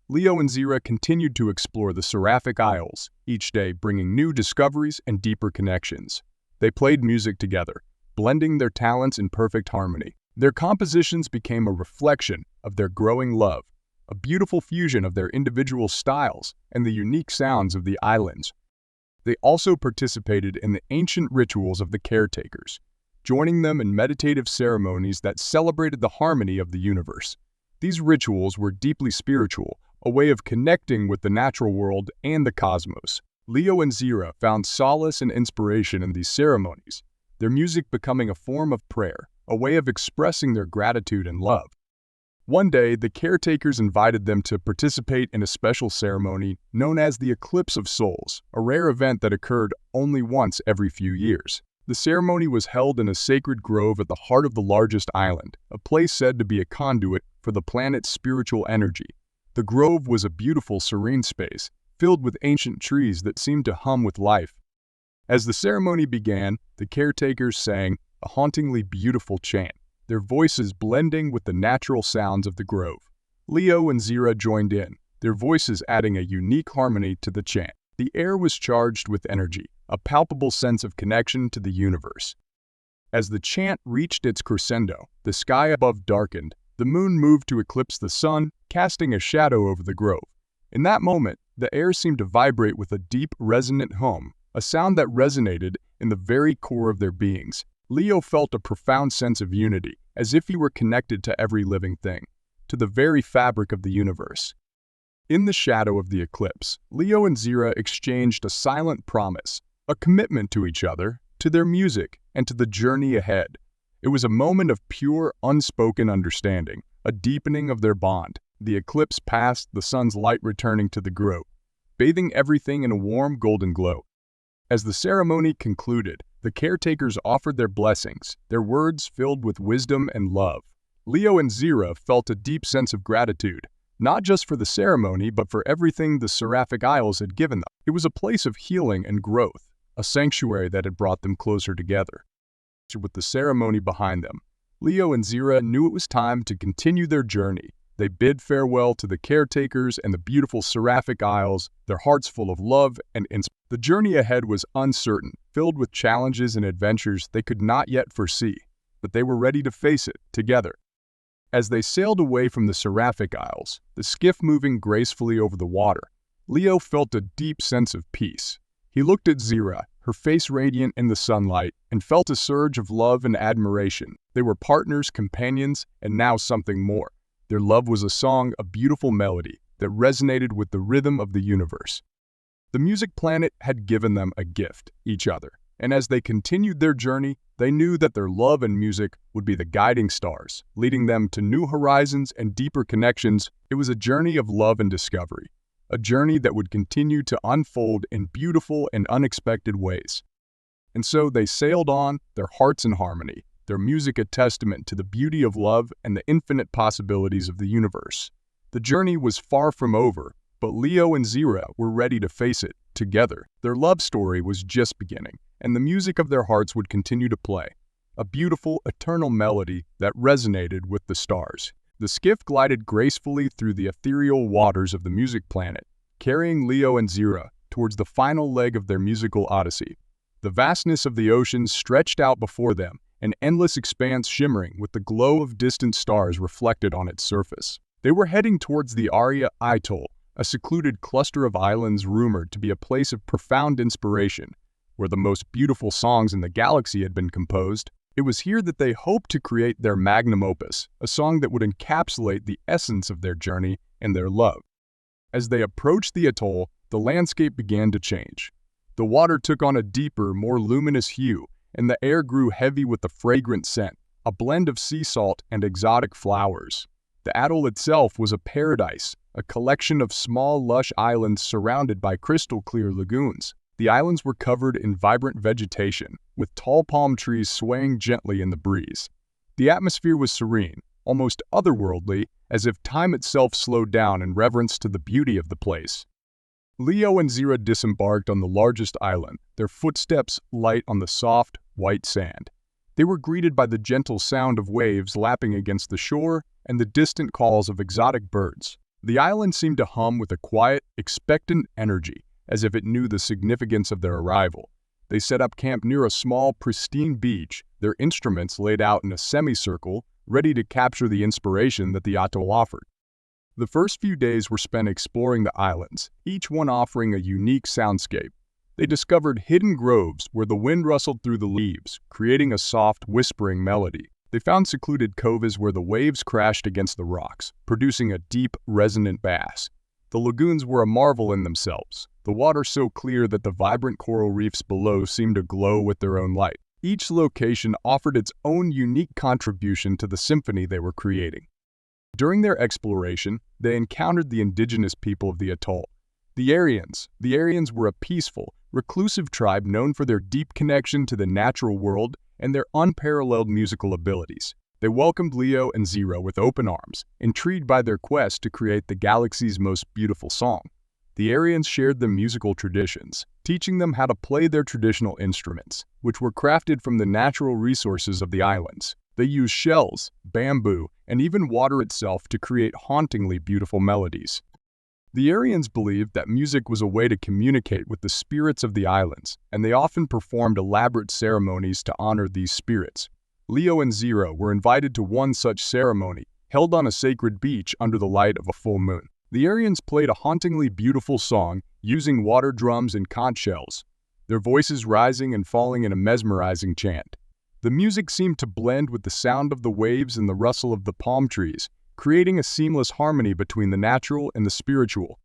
Leo and Zira continued to explore the seraphic isles, each day bringing new discoveries and deeper connections. They played music together, blending their talents in perfect harmony. Their compositions became a reflection of their growing love, a beautiful fusion of their individual styles and the unique sounds of the islands. They also participated in the ancient rituals of the caretakers, joining them in meditative ceremonies that celebrated the harmony of the universe. These rituals were deeply spiritual, a way of connecting with the natural world and the cosmos. Leo and Zira found solace and inspiration in these ceremonies, their music becoming a form of prayer, a way of expressing their gratitude and love. One day, the caretakers invited them to participate in a special ceremony known as the Eclipse of Souls, a rare event that occurred only once every few years. The ceremony was held in a sacred grove at the heart of the largest island, a place said to be a conduit for the planet's spiritual energy. The grove was a beautiful, serene space, filled with ancient trees that seemed to hum with life. As the ceremony began, the caretakers sang a hauntingly beautiful chant, their voices blending with the natural sounds of the grove. Leo and Zira joined in, their voices adding a unique harmony to the chant. The air was charged with energy, a palpable sense of connection to the universe. As the chant reached its crescendo, the sky above darkened, the moon moved to eclipse the sun, casting a shadow over the grove. In that moment, the air seemed to vibrate with a deep, resonant hum, a sound that resonated in the very core of their beings. Leo felt a profound sense of unity, as if he were connected to every living thing, to the very fabric of the universe. In the shadow of the eclipse, Leo and Zira exchanged a silent promise, a commitment to each other, to their music, and to the journey ahead. It was a moment of pure, unspoken understanding, a deepening of their bond. The eclipse passed, the sun's light returning to the grove, bathing everything in a warm golden glow. As the ceremony concluded, the caretakers offered their blessings, their words filled with wisdom and love. Leo and Zira felt a deep sense of gratitude, not just for the ceremony, but for everything the Seraphic Isles had given them. It was a place of healing and growth, a sanctuary that had brought them closer together. With the ceremony behind them, Leo and Zira knew it was time to continue their journey. They bid farewell to the caretakers and the beautiful Seraphic Isles, their hearts full of love and inspiration. The journey ahead was uncertain, filled with challenges and adventures they could not yet foresee, but they were ready to face it together. As they sailed away from the Seraphic Isles, the skiff moving gracefully over the water, Leo felt a deep sense of peace. He looked at Zira, her face radiant in the sunlight, and felt a surge of love and admiration. They were partners, companions, and now something more. Their love was a song, a beautiful melody that resonated with the rhythm of the universe. The music planet had given them a gift, each other, and as they continued their journey, they knew that their love and music would be the guiding stars, leading them to new horizons and deeper connections. It was a journey of love and discovery, a journey that would continue to unfold in beautiful and unexpected ways. And so they sailed on, their hearts in harmony, their music a testament to the beauty of love and the infinite possibilities of the universe. The journey was far from over, but Leo and Zira were ready to face it together. Their love story was just beginning, and the music of their hearts would continue to play, a beautiful, eternal melody that resonated with the stars. The skiff glided gracefully through the ethereal waters of the music planet, carrying Leo and Zira towards the final leg of their musical odyssey. The vastness of the ocean stretched out before them, an endless expanse shimmering with the glow of distant stars reflected on its surface. They were heading towards the Arya Atoll, a secluded cluster of islands rumored to be a place of profound inspiration, where the most beautiful songs in the galaxy had been composed. It was here that they hoped to create their magnum opus, a song that would encapsulate the essence of their journey and their love. As they approached the atoll, the landscape began to change. The water took on a deeper, more luminous hue, and the air grew heavy with a fragrant scent, a blend of sea salt and exotic flowers. The atoll itself was a paradise, a collection of small, lush islands surrounded by crystal-clear lagoons. The islands were covered in vibrant vegetation, with tall palm trees swaying gently in the breeze. The atmosphere was serene, almost otherworldly, as if time itself slowed down in reverence to the beauty of the place. Leo and Zira disembarked on the largest island, their footsteps light on the soft, white sand. They were greeted by the gentle sound of waves lapping against the shore and the distant calls of exotic birds. The island seemed to hum with a quiet, expectant energy, as if it knew the significance of their arrival. They set up camp near a small, pristine beach, their instruments laid out in a semicircle, ready to capture the inspiration that the atoll offered. The first few days were spent exploring the islands, each one offering a unique soundscape. They discovered hidden groves where the wind rustled through the leaves, creating a soft, whispering melody. They found secluded coves where the waves crashed against the rocks, producing a deep, resonant bass. The lagoons were a marvel in themselves, the water so clear that the vibrant coral reefs below seemed to glow with their own light. Each location offered its own unique contribution to the symphony they were creating. During their exploration, they encountered the indigenous people of the atoll. The Aryans. The Aryans were a peaceful, reclusive tribe known for their deep connection to the natural world and their unparalleled musical abilities. They welcomed Leo and Zero with open arms, intrigued by their quest to create the galaxy's most beautiful song. The Aryans shared their musical traditions, teaching them how to play their traditional instruments, which were crafted from the natural resources of the islands. They used shells, bamboo, and even water itself to create hauntingly beautiful melodies. The Aryans believed that music was a way to communicate with the spirits of the islands, and they often performed elaborate ceremonies to honor these spirits. Leo and Zero were invited to one such ceremony, held on a sacred beach under the light of a full moon. The Aryans played a hauntingly beautiful song using water drums and conch shells, their voices rising and falling in a mesmerizing chant. The music seemed to blend with the sound of the waves and the rustle of the palm trees, creating a seamless harmony between the natural and the spiritual.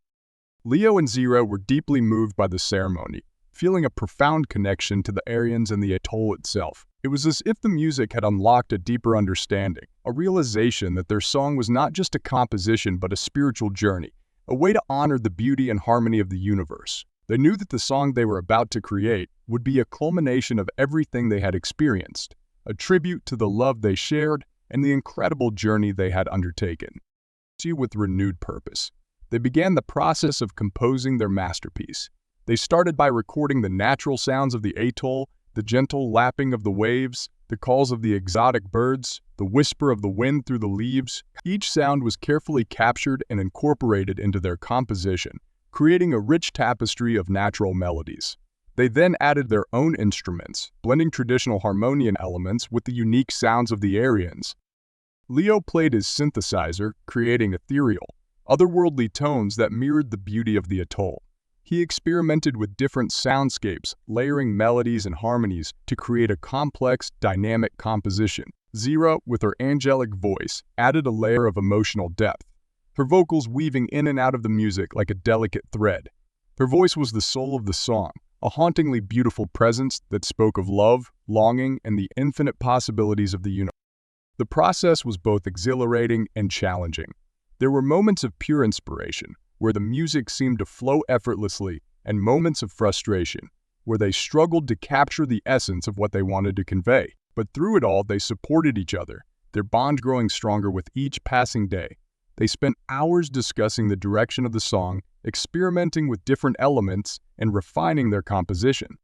Leo and Zero were deeply moved by the ceremony, feeling a profound connection to the Aryans and the atoll itself. It was as if the music had unlocked a deeper understanding, a realization that their song was not just a composition but a spiritual journey, a way to honor the beauty and harmony of the universe. They knew that the song they were about to create would be a culmination of everything they had experienced, a tribute to the love they shared and the incredible journey they had undertaken. With renewed purpose, they began the process of composing their masterpiece. They started by recording the natural sounds of the atoll, the gentle lapping of the waves, the calls of the exotic birds, the whisper of the wind through the leaves. Each sound was carefully captured and incorporated into their composition, creating a rich tapestry of natural melodies. They then added their own instruments, blending traditional harmonian elements with the unique sounds of the Aryans. Leo played his synthesizer, creating ethereal, otherworldly tones that mirrored the beauty of the atoll. He experimented with different soundscapes, layering melodies and harmonies to create a complex, dynamic composition. Zero, with her angelic voice, added a layer of emotional depth, her vocals weaving in and out of the music like a delicate thread. Her voice was the soul of the song, a hauntingly beautiful presence that spoke of love, longing, and the infinite possibilities of the universe. The process was both exhilarating and challenging. There were moments of pure inspiration, where the music seemed to flow effortlessly, and moments of frustration, where they struggled to capture the essence of what they wanted to convey. But through it all, they supported each other, their bond growing stronger with each passing day. They spent hours discussing the direction of the song, experimenting with different elements, and refining their composition.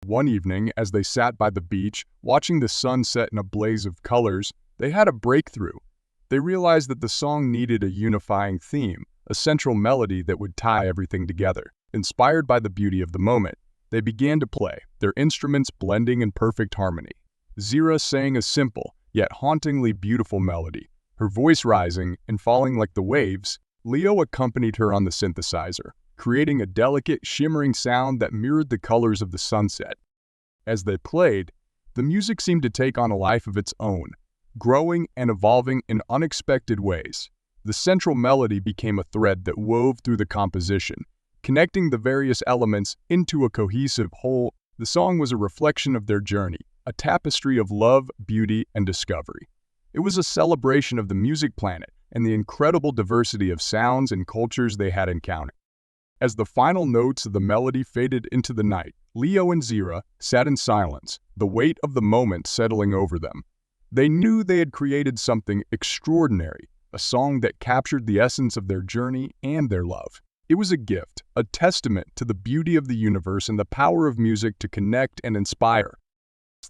One evening, as they sat by the beach, watching the sun set in a blaze of colors, they had a breakthrough. They realized that the song needed a unifying theme, a central melody that would tie everything together. Inspired by the beauty of the moment, they began to play, their instruments blending in perfect harmony. Zira sang a simple, yet hauntingly beautiful melody, her voice rising and falling like the waves. Leo accompanied her on the synthesizer, creating a delicate, shimmering sound that mirrored the colors of the sunset. As they played, the music seemed to take on a life of its own, growing and evolving in unexpected ways. The central melody became a thread that wove through the composition, connecting the various elements into a cohesive whole. The song was a reflection of their journey, a tapestry of love, beauty, and discovery. It was a celebration of the music planet and the incredible diversity of sounds and cultures they had encountered. As the final notes of the melody faded into the night, Leo and Zira sat in silence, the weight of the moment settling over them. They knew they had created something extraordinary, a song that captured the essence of their journey and their love. It was a gift, a testament to the beauty of the universe and the power of music to connect and inspire.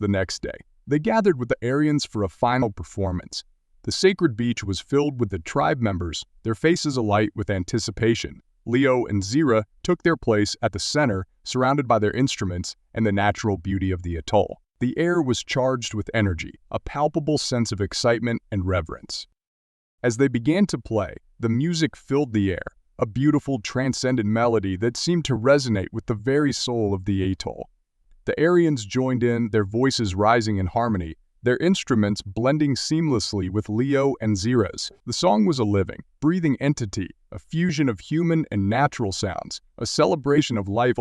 The next day, they gathered with the Aryans for a final performance. The sacred beach was filled with the tribe members, their faces alight with anticipation. Leo and Zira took their place at the center, surrounded by their instruments and the natural beauty of the atoll. The air was charged with energy, a palpable sense of excitement and reverence. As they began to play, the music filled the air, a beautiful, transcendent melody that seemed to resonate with the very soul of the atoll. The Aryans joined in, their voices rising in harmony, their instruments blending seamlessly with Leo and Zira's. The song was a living, breathing entity, a fusion of human and natural sounds, a celebration of life.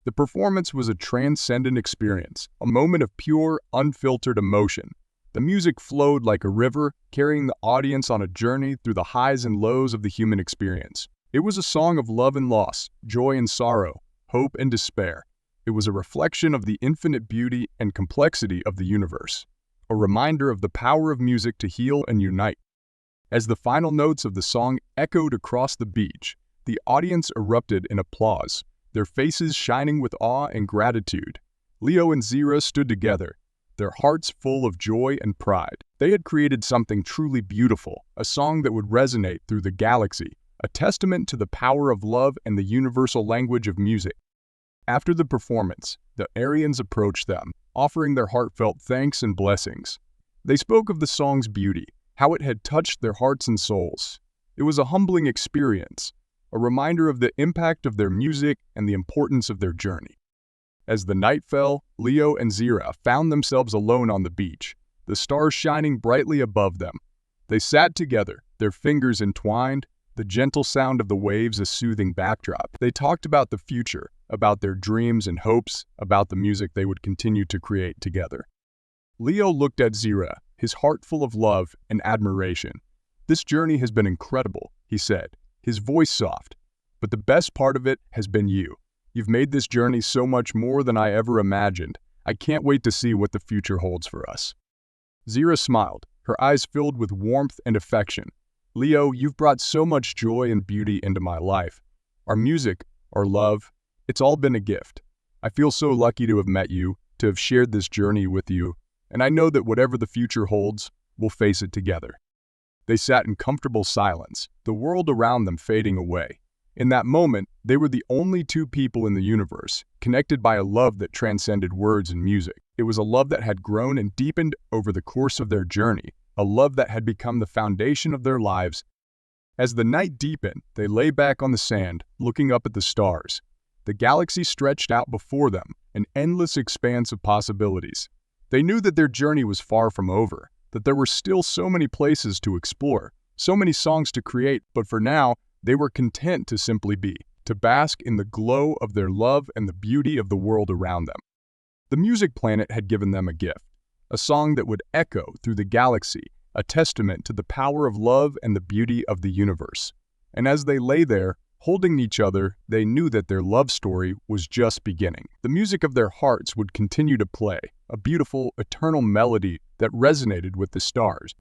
The performance was a transcendent experience, a moment of pure, unfiltered emotion. The music flowed like a river, carrying the audience on a journey through the highs and lows of the human experience. It was a song of love and loss, joy and sorrow, hope and despair. It was a reflection of the infinite beauty and complexity of the universe, a reminder of the power of music to heal and unite. As the final notes of the song echoed across the beach, the audience erupted in applause, their faces shining with awe and gratitude. Leo and Zira stood together, their hearts full of joy and pride. They had created something truly beautiful, a song that would resonate through the galaxy, a testament to the power of love and the universal language of music. After the performance, the Aryans approached them, offering their heartfelt thanks and blessings. They spoke of the song's beauty, how it had touched their hearts and souls. It was a humbling experience, a reminder of the impact of their music and the importance of their journey. As the night fell, Leo and Zira found themselves alone on the beach, the stars shining brightly above them. They sat together, their fingers entwined, the gentle sound of the waves a soothing backdrop. They talked about the future, about their dreams and hopes, about the music they would continue to create together. Leo looked at Zira, his heart full of love and admiration. "This journey has been incredible," he said, his voice soft. "But the best part of it has been you. You've made this journey so much more than I ever imagined. I can't wait to see what the future holds for us." Zira smiled, her eyes filled with warmth and affection. "Leo, you've brought so much joy and beauty into my life. Our music, our love, it's all been a gift. I feel so lucky to have met you, to have shared this journey with you, and I know that whatever the future holds, we'll face it together." They sat in comfortable silence, the world around them fading away. In that moment, they were the only two people in the universe, connected by a love that transcended words and music. It was a love that had grown and deepened over the course of their journey, a love that had become the foundation of their lives. As the night deepened, they lay back on the sand, looking up at the stars. The galaxy stretched out before them, an endless expanse of possibilities. They knew that their journey was far from over, that there were still so many places to explore, so many songs to create, but for now, they were content to simply be, to bask in the glow of their love and the beauty of the world around them. The music planet had given them a gift, a song that would echo through the galaxy, a testament to the power of love and the beauty of the universe. And as they lay there, holding each other, they knew that their love story was just beginning. The music of their hearts would continue to play, a beautiful, eternal melody that resonated with the stars.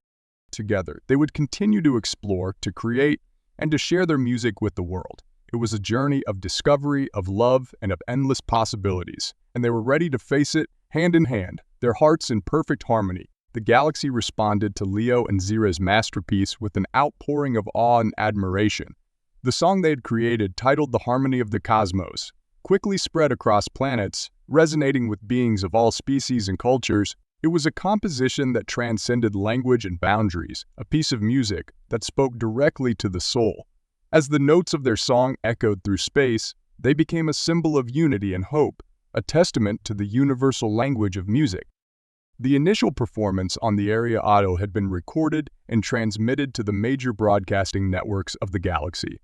Together, they would continue to explore, to create, and to share their music with the world. It was a journey of discovery, of love, and of endless possibilities, and they were ready to face it hand in hand, their hearts in perfect harmony. The galaxy responded to Leo and Zira's masterpiece with an outpouring of awe and admiration. The song they had created, titled "The Harmony of the Cosmos," quickly spread across planets, resonating with beings of all species and cultures. It was a composition that transcended language and boundaries, a piece of music that spoke directly to the soul. As the notes of their song echoed through space, they became a symbol of unity and hope, a testament to the universal language of music. The initial performance on the area audio had been recorded and transmitted to the major broadcasting networks of the galaxy.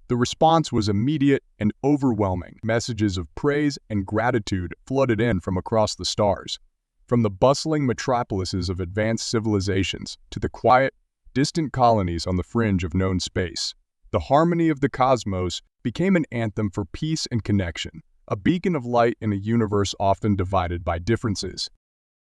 The response was immediate and overwhelming. Messages of praise and gratitude flooded in from across the stars. From the bustling metropolises of advanced civilizations to the quiet, distant colonies on the fringe of known space, the harmony of the cosmos became an anthem for peace and connection, a beacon of light in a universe often divided by differences.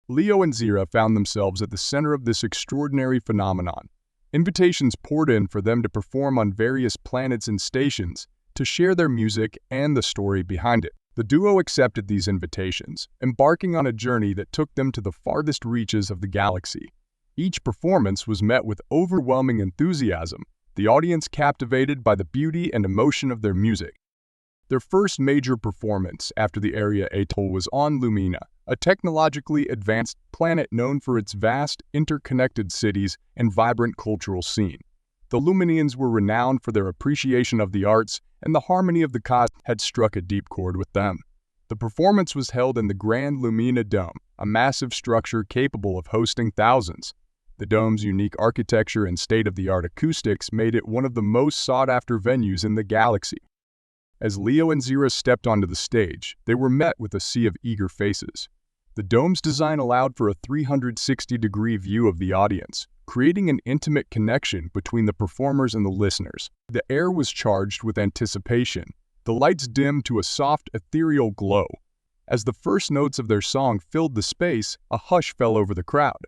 Leo and Zira found themselves at the center of this extraordinary phenomenon. Invitations poured in for them to perform on various planets and stations, to share their music and the story behind it. The duo accepted these invitations, embarking on a journey that took them to the farthest reaches of the galaxy. Each performance was met with overwhelming enthusiasm, the audience captivated by the beauty and emotion of their music. Their first major performance after the area atoll was on Lumina, a technologically advanced planet known for its vast, interconnected cities and vibrant cultural scene. The Luminians were renowned for their appreciation of the arts, and the harmony of the cosmos had struck a deep chord with them. The performance was held in the Grand Lumina Dome, a massive structure capable of hosting thousands. The dome's unique architecture and state-of-the-art acoustics made it one of the most sought-after venues in the galaxy. As Leo and Zira stepped onto the stage, they were met with a sea of eager faces. The dome's design allowed for a 360-degree view of the audience, creating an intimate connection between the performers and the listeners. The air was charged with anticipation, the lights dimmed to a soft, ethereal glow. As the first notes of their song filled the space, a hush fell over the crowd.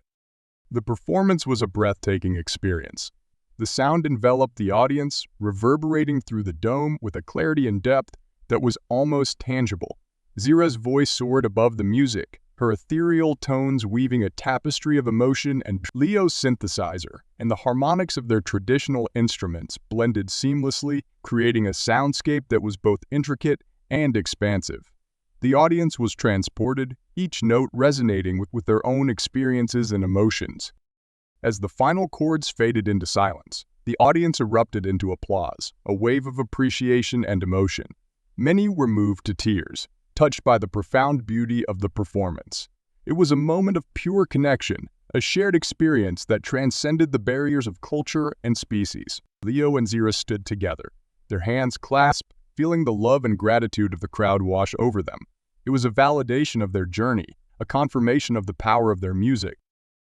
The performance was a breathtaking experience. The sound enveloped the audience, reverberating through the dome with a clarity and depth that was almost tangible. Zira's voice soared above the music, her ethereal tones weaving a tapestry of emotion, and Leo's synthesizer and the harmonics of their traditional instruments blended seamlessly, creating a soundscape that was both intricate and expansive. The audience was transported, each note resonating with their own experiences and emotions. As the final chords faded into silence, the audience erupted into applause, a wave of appreciation and emotion. Many were moved to tears, touched by the profound beauty of the performance. It was a moment of pure connection, a shared experience that transcended the barriers of culture and species. Leo and Zira stood together, their hands clasped, feeling the love and gratitude of the crowd wash over them. It was a validation of their journey, a confirmation of the power of their music.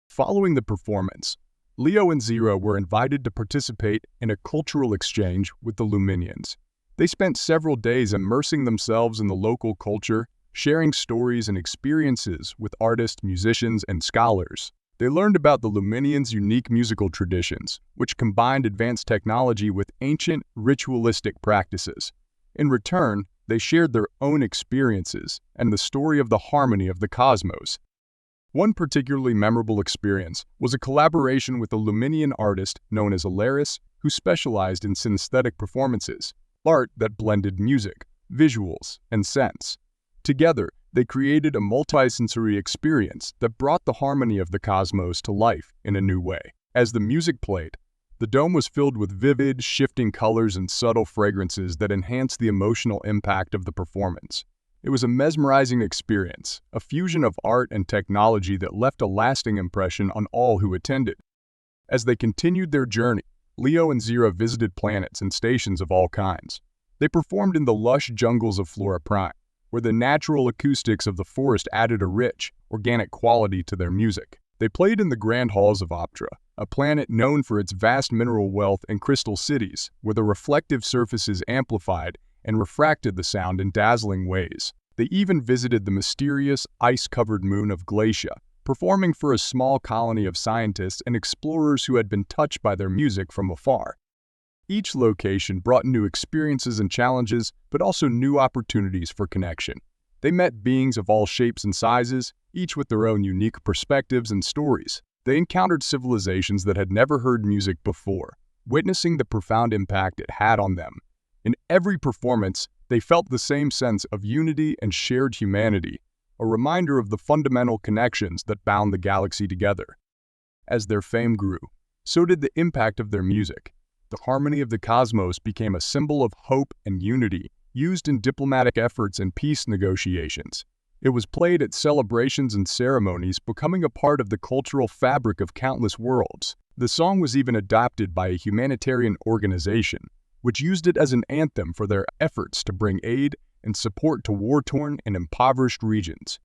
Following the performance, Leo and Zira were invited to participate in a cultural exchange with the Luminians. They spent several days immersing themselves in the local culture, sharing stories and experiences with artists, musicians, and scholars. They learned about the Luminians' unique musical traditions, which combined advanced technology with ancient, ritualistic practices. In return, they shared their own experiences and the story of the harmony of the cosmos. One particularly memorable experience was a collaboration with a Luminian artist known as Alaris, who specialized in synesthetic performances, art that blended music, visuals, and sense. Together, they created a multisensory experience that brought the harmony of the cosmos to life in a new way. As the music played, the dome was filled with vivid, shifting colors and subtle fragrances that enhanced the emotional impact of the performance. It was a mesmerizing experience, a fusion of art and technology that left a lasting impression on all who attended. As they continued their journey, Leo and Zira visited planets and stations of all kinds. They performed in the lush jungles of Flora Prime, where the natural acoustics of the forest added a rich, organic quality to their music. They played in the grand halls of Optra, a planet known for its vast mineral wealth and crystal cities, where the reflective surfaces amplified and refracted the sound in dazzling ways. They even visited the mysterious, ice-covered moon of Glacia, performing for a small colony of scientists and explorers who had been touched by their music from afar. Each location brought new experiences and challenges, but also new opportunities for connection. They met beings of all shapes and sizes, each with their own unique perspectives and stories. They encountered civilizations that had never heard music before, witnessing the profound impact it had on them. In every performance, they felt the same sense of unity and shared humanity, a reminder of the fundamental connections that bound the galaxy together. As their fame grew, so did the impact of their music. The harmony of the cosmos became a symbol of hope and unity, used in diplomatic efforts and peace negotiations. It was played at celebrations and ceremonies, becoming a part of the cultural fabric of countless worlds. The song was even adopted by a humanitarian organization, which used it as an anthem for their efforts to bring aid and support to war-torn and impoverished regions.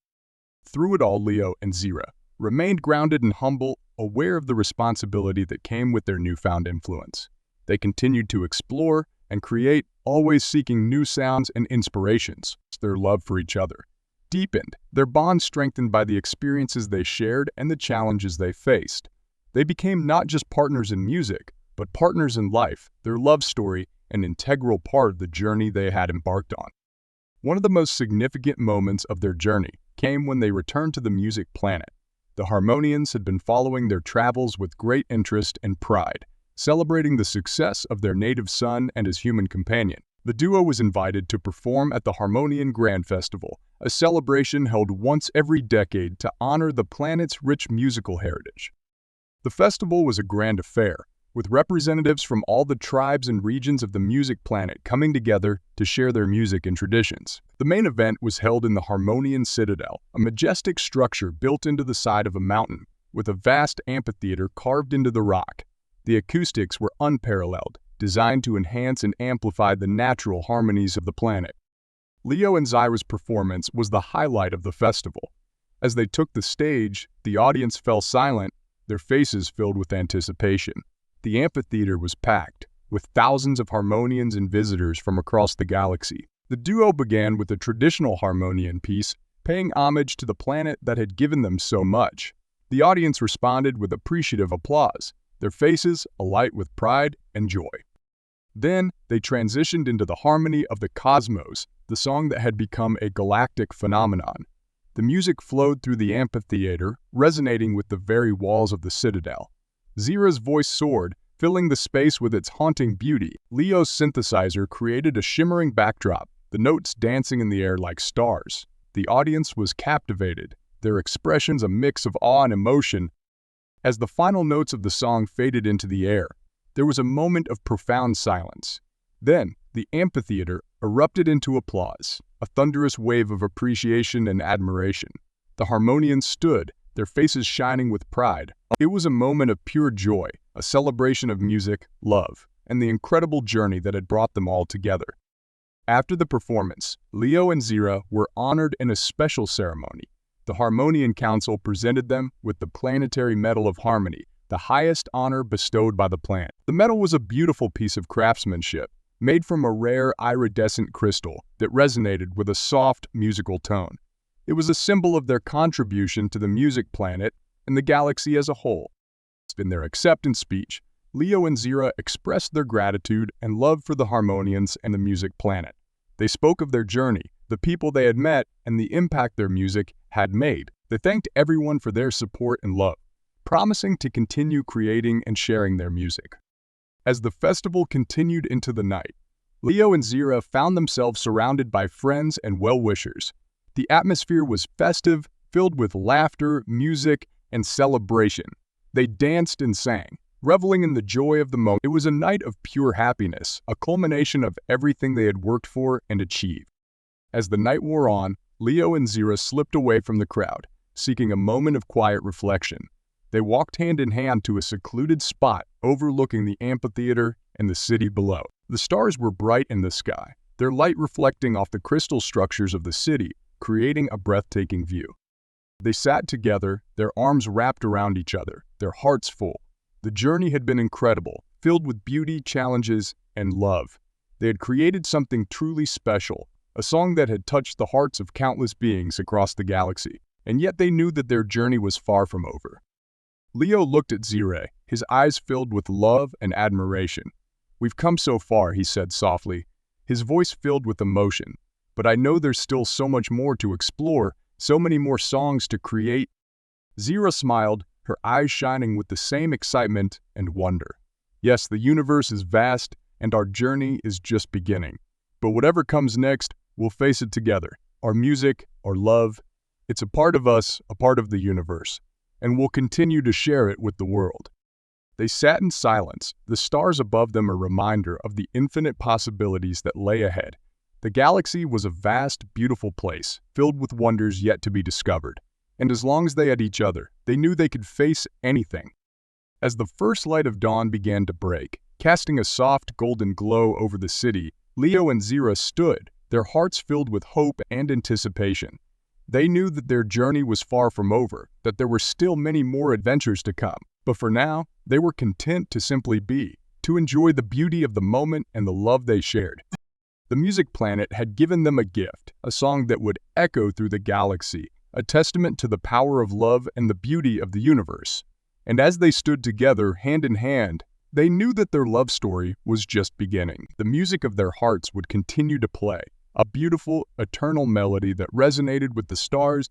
Through it all, Leo and Zira remained grounded and humble, aware of the responsibility that came with their newfound influence. They continued to explore and create, always seeking new sounds and inspirations. Their love for each other deepened, their bond strengthened by the experiences they shared and the challenges they faced. They became not just partners in music, but partners in life, their love story an integral part of the journey they had embarked on. One of the most significant moments of their journey came when they returned to the music planet. The Harmonians had been following their travels with great interest and pride, celebrating the success of their native son and his human companion. The duo was invited to perform at the Harmonian Grand Festival, a celebration held once every decade to honor the planet's rich musical heritage. The festival was a grand affair, with representatives from all the tribes and regions of the music planet coming together to share their music and traditions. The main event was held in the Harmonian Citadel, a majestic structure built into the side of a mountain, with a vast amphitheater carved into the rock. The acoustics were unparalleled, designed to enhance and amplify the natural harmonies of the planet. Leo and Zira's performance was the highlight of the festival. As they took the stage, the audience fell silent, their faces filled with anticipation. The amphitheater was packed, with thousands of Harmonians and visitors from across the galaxy. The duo began with a traditional Harmonian piece, paying homage to the planet that had given them so much. The audience responded with appreciative applause, their faces alight with pride and joy. Then, they transitioned into the harmony of the cosmos, the song that had become a galactic phenomenon. The music flowed through the amphitheater, resonating with the very walls of the citadel. Zira's voice soared, filling the space with its haunting beauty. Leo's synthesizer created a shimmering backdrop, the notes dancing in the air like stars. The audience was captivated, their expressions a mix of awe and emotion. As the final notes of the song faded into the air, there was a moment of profound silence. Then, the amphitheater erupted into applause, a thunderous wave of appreciation and admiration. The Harmonians stood, their faces shining with pride. It was a moment of pure joy, a celebration of music, love, and the incredible journey that had brought them all together. After the performance, Leo and Zira were honored in a special ceremony. The Harmonian Council presented them with the Planetary Medal of Harmony, the highest honor bestowed by the planet. The medal was a beautiful piece of craftsmanship, made from a rare iridescent crystal that resonated with a soft musical tone. It was a symbol of their contribution to the music planet and the galaxy as a whole. In their acceptance speech, Leo and Zira expressed their gratitude and love for the Harmonians and the music planet. They spoke of their journey, the people they had met, and the impact their music had made. They thanked everyone for their support and love, promising to continue creating and sharing their music. As the festival continued into the night, Leo and Zira found themselves surrounded by friends and well-wishers. The atmosphere was festive, filled with laughter, music, and celebration. They danced and sang, reveling in the joy of the moment. It was a night of pure happiness, a culmination of everything they had worked for and achieved. As the night wore on, Leo and Zira slipped away from the crowd, seeking a moment of quiet reflection. They walked hand in hand to a secluded spot overlooking the amphitheater and the city below. The stars were bright in the sky, their light reflecting off the crystal structures of the city, creating a breathtaking view. They sat together, their arms wrapped around each other, their hearts full. The journey had been incredible, filled with beauty, challenges, and love. They had created something truly special, a song that had touched the hearts of countless beings across the galaxy. And yet they knew that their journey was far from over. Leo looked at Zira, his eyes filled with love and admiration. "We've come so far," he said softly, his voice filled with emotion. "But I know there's still so much more to explore, so many more songs to create." Zira smiled, her eyes shining with the same excitement and wonder. "Yes, the universe is vast, and our journey is just beginning. But whatever comes next, we'll face it together. Our music, our love, it's a part of us, a part of the universe, and we'll continue to share it with the world." They sat in silence, the stars above them a reminder of the infinite possibilities that lay ahead. The galaxy was a vast, beautiful place, filled with wonders yet to be discovered. And as long as they had each other, they knew they could face anything. As the first light of dawn began to break, casting a soft golden glow over the city, Leo and Zira stood, their hearts filled with hope and anticipation. They knew that their journey was far from over, that there were still many more adventures to come. But for now, they were content to simply be, to enjoy the beauty of the moment and the love they shared. The music planet had given them a gift, a song that would echo through the galaxy, a testament to the power of love and the beauty of the universe. And as they stood together, hand in hand, they knew that their love story was just beginning. The music of their hearts would continue to play, a beautiful, eternal melody that resonated with the stars.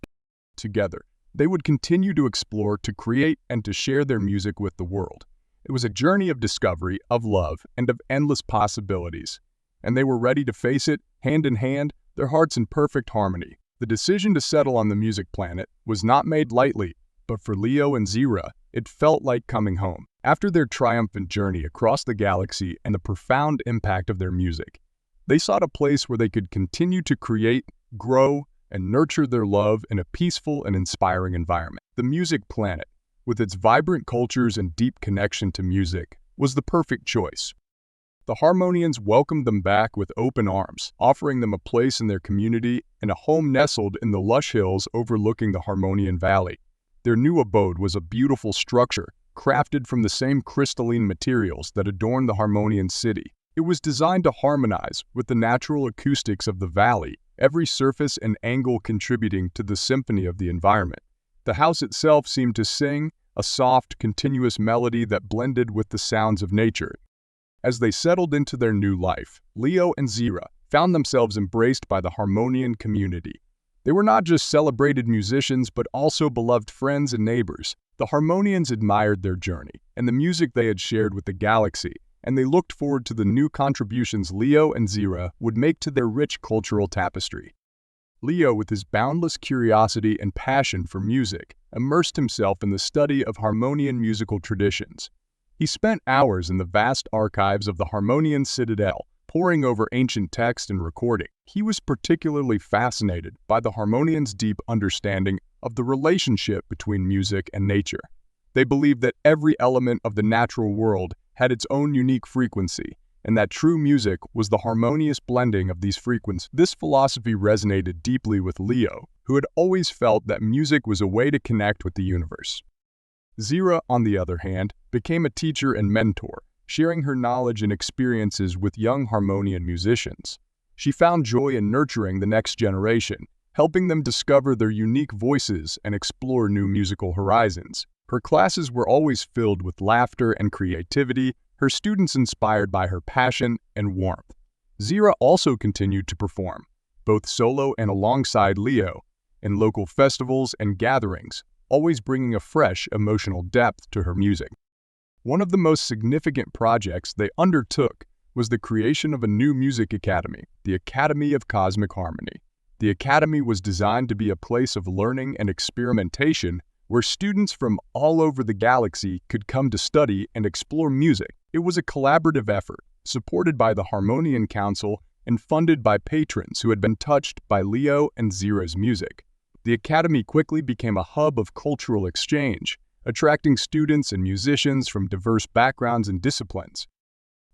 Together, they would continue to explore, to create, and to share their music with the world. It was a journey of discovery, of love, and of endless possibilities. And they were ready to face it, hand in hand, their hearts in perfect harmony. The decision to settle on the music planet was not made lightly, but for Leo and Zira, it felt like coming home. After their triumphant journey across the galaxy and the profound impact of their music, they sought a place where they could continue to create, grow, and nurture their love in a peaceful and inspiring environment. The music planet, with its vibrant cultures and deep connection to music, was the perfect choice. The Harmonians welcomed them back with open arms, offering them a place in their community and a home nestled in the lush hills overlooking the Harmonian Valley. Their new abode was a beautiful structure, crafted from the same crystalline materials that adorn the Harmonian city. It was designed to harmonize with the natural acoustics of the valley, every surface and angle contributing to the symphony of the environment. The house itself seemed to sing, a soft, continuous melody that blended with the sounds of nature. As they settled into their new life, Leo and Zira found themselves embraced by the Harmonian community. They were not just celebrated musicians, but also beloved friends and neighbors. The Harmonians admired their journey and the music they had shared with the galaxy, and they looked forward to the new contributions Leo and Zira would make to their rich cultural tapestry. Leo, with his boundless curiosity and passion for music, immersed himself in the study of Harmonian musical traditions. He spent hours in the vast archives of the Harmonian Citadel, poring over ancient text and recording. He was particularly fascinated by the Harmonians' deep understanding of the relationship between music and nature. They believed that every element of the natural world had its own unique frequency, and that true music was the harmonious blending of these frequencies. This philosophy resonated deeply with Leo, who had always felt that music was a way to connect with the universe. Zira, on the other hand, became a teacher and mentor, sharing her knowledge and experiences with young Harmonian musicians. She found joy in nurturing the next generation, helping them discover their unique voices and explore new musical horizons. Her classes were always filled with laughter and creativity, her students inspired by her passion and warmth. Zira also continued to perform, both solo and alongside Leo, in local festivals and gatherings, always bringing a fresh emotional depth to her music. One of the most significant projects they undertook was the creation of a new music academy, the Academy of Cosmic Harmony. The academy was designed to be a place of learning and experimentation where students from all over the galaxy could come to study and explore music. It was a collaborative effort, supported by the Harmonian Council and funded by patrons who had been touched by Leo and Zira's music. The academy quickly became a hub of cultural exchange, attracting students and musicians from diverse backgrounds and disciplines.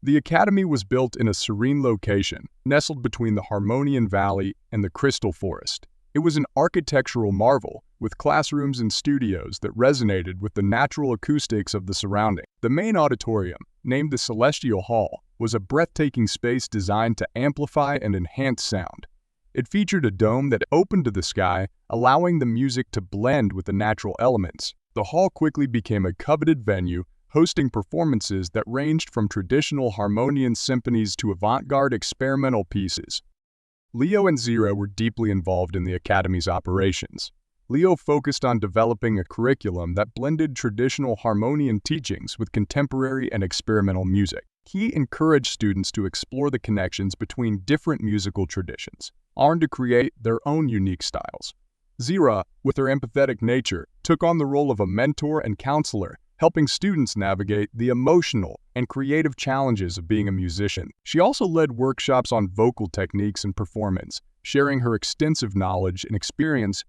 The academy was built in a serene location, nestled between the Harmonian Valley and the Crystal Forest. It was an architectural marvel, with classrooms and studios that resonated with the natural acoustics of the surrounding. The main auditorium, named the Celestial Hall, was a breathtaking space designed to amplify and enhance sound. It featured a dome that opened to the sky, allowing the music to blend with the natural elements. The hall quickly became a coveted venue, hosting performances that ranged from traditional Harmonian symphonies to avant-garde experimental pieces. Leo and Zira were deeply involved in the academy's operations. Leo focused on developing a curriculum that blended traditional Harmonian teachings with contemporary and experimental music. He encouraged students to explore the connections between different musical traditions, armed to create their own unique styles. Zira, with her empathetic nature, took on the role of a mentor and counselor, helping students navigate the emotional and creative challenges of being a musician. She also led workshops on vocal techniques and performance, sharing her extensive knowledge and experience.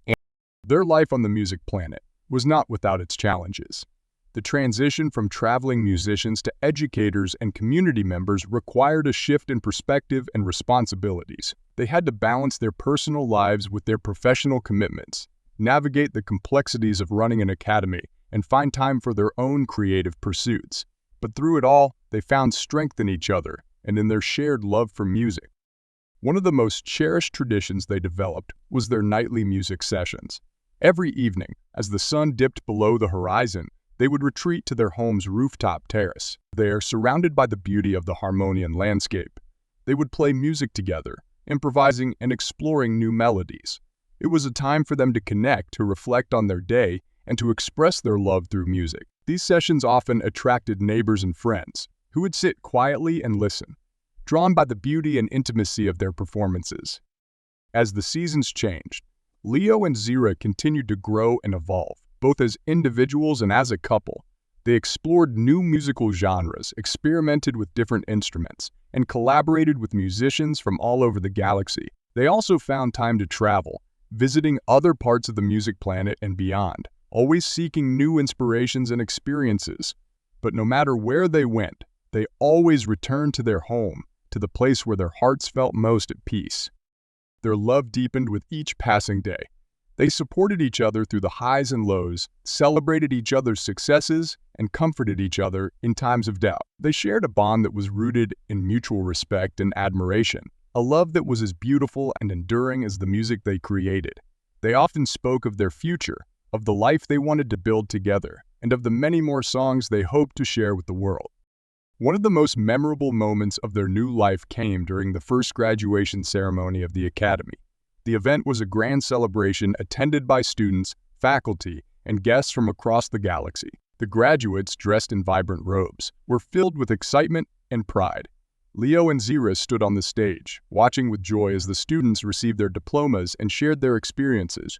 Their life on the music planet was not without its challenges. The transition from traveling musicians to educators and community members required a shift in perspective and responsibilities. They had to balance their personal lives with their professional commitments, navigate the complexities of running an academy, and find time for their own creative pursuits. But through it all, they found strength in each other and in their shared love for music. One of the most cherished traditions they developed was their nightly music sessions. Every evening, as the sun dipped below the horizon, they would retreat to their home's rooftop terrace. There, surrounded by the beauty of the Harmonian landscape, they would play music together, improvising and exploring new melodies. It was a time for them to connect, to reflect on their day, and to express their love through music. These sessions often attracted neighbors and friends, who would sit quietly and listen, drawn by the beauty and intimacy of their performances. As the seasons changed, Leo and Zira continued to grow and evolve, both as individuals and as a couple. They explored new musical genres, experimented with different instruments, and collaborated with musicians from all over the galaxy. They also found time to travel, visiting other parts of the music planet and beyond, always seeking new inspirations and experiences. But no matter where they went, they always returned to their home, to the place where their hearts felt most at peace. Their love deepened with each passing day. They supported each other through the highs and lows, celebrated each other's successes, and comforted each other in times of doubt. They shared a bond that was rooted in mutual respect and admiration, a love that was as beautiful and enduring as the music they created. They often spoke of their future, of the life they wanted to build together, and of the many more songs they hoped to share with the world. One of the most memorable moments of their new life came during the first graduation ceremony of the Academy. The event was a grand celebration attended by students, faculty, and guests from across the galaxy. The graduates, dressed in vibrant robes, were filled with excitement and pride. Leo and Zira stood on the stage, watching with joy as the students received their diplomas and shared their experiences.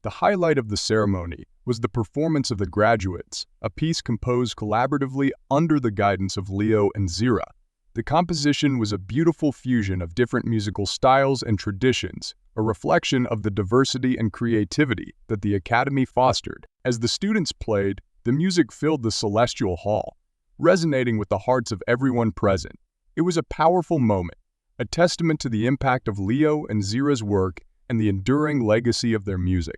The highlight of the ceremony was the performance of the graduates, a piece composed collaboratively under the guidance of Leo and Zira. The composition was a beautiful fusion of different musical styles and traditions, a reflection of the diversity and creativity that the Academy fostered. As the students played, the music filled the celestial hall, resonating with the hearts of everyone present. It was a powerful moment, a testament to the impact of Leo and Zira's work and the enduring legacy of their music.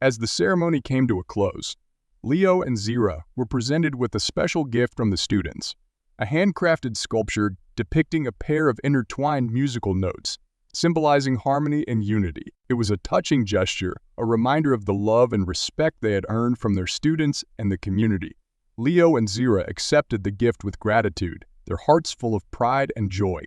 As the ceremony came to a close, Leo and Zira were presented with a special gift from the students, a handcrafted sculpture depicting a pair of intertwined musical notes, symbolizing harmony and unity. It was a touching gesture, a reminder of the love and respect they had earned from their students and the community. Leo and Zira accepted the gift with gratitude, their hearts full of pride and joy.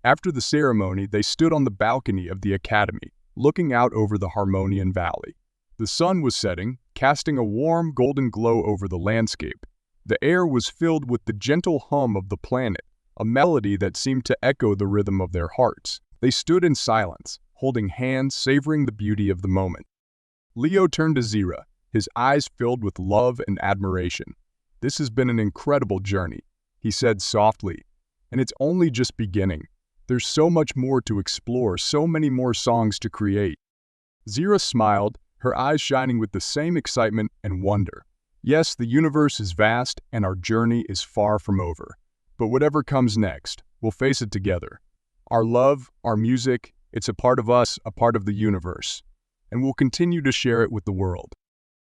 After the ceremony, they stood on the balcony of the Academy, looking out over the Harmonian Valley. The sun was setting, casting a warm golden glow over the landscape. The air was filled with the gentle hum of the planet, a melody that seemed to echo the rhythm of their hearts. They stood in silence, holding hands, savoring the beauty of the moment. Leo turned to Zira, his eyes filled with love and admiration. "This has been an incredible journey," he said softly, "and it's only just beginning. There's so much more to explore, so many more songs to create." Zira smiled, her eyes shining with the same excitement and wonder. "Yes, the universe is vast and our journey is far from over. But whatever comes next, we'll face it together. Our love, our music, it's a part of us, a part of the universe, and we'll continue to share it with the world."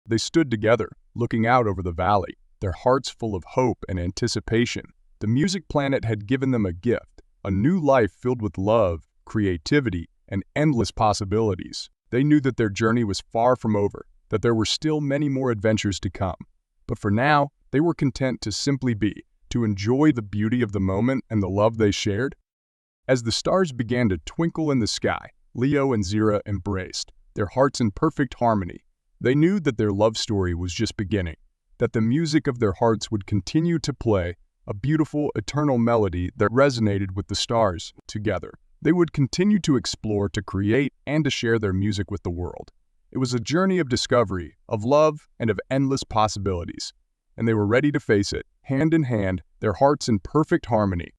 They stood together, looking out over the valley, their hearts full of hope and anticipation. The music planet had given them a gift, a new life filled with love, creativity, and endless possibilities. They knew that their journey was far from over, that there were still many more adventures to come. But for now, they were content to simply be, to enjoy the beauty of the moment and the love they shared. As the stars began to twinkle in the sky, Leo and Zira embraced, their hearts in perfect harmony. They knew that their love story was just beginning, that the music of their hearts would continue to play, a beautiful, eternal melody that resonated with the stars. Together, they would continue to explore, to create, and to share their music with the world. It was a journey of discovery, of love, and of endless possibilities. and they were ready to face it, hand in hand, their hearts in perfect harmony.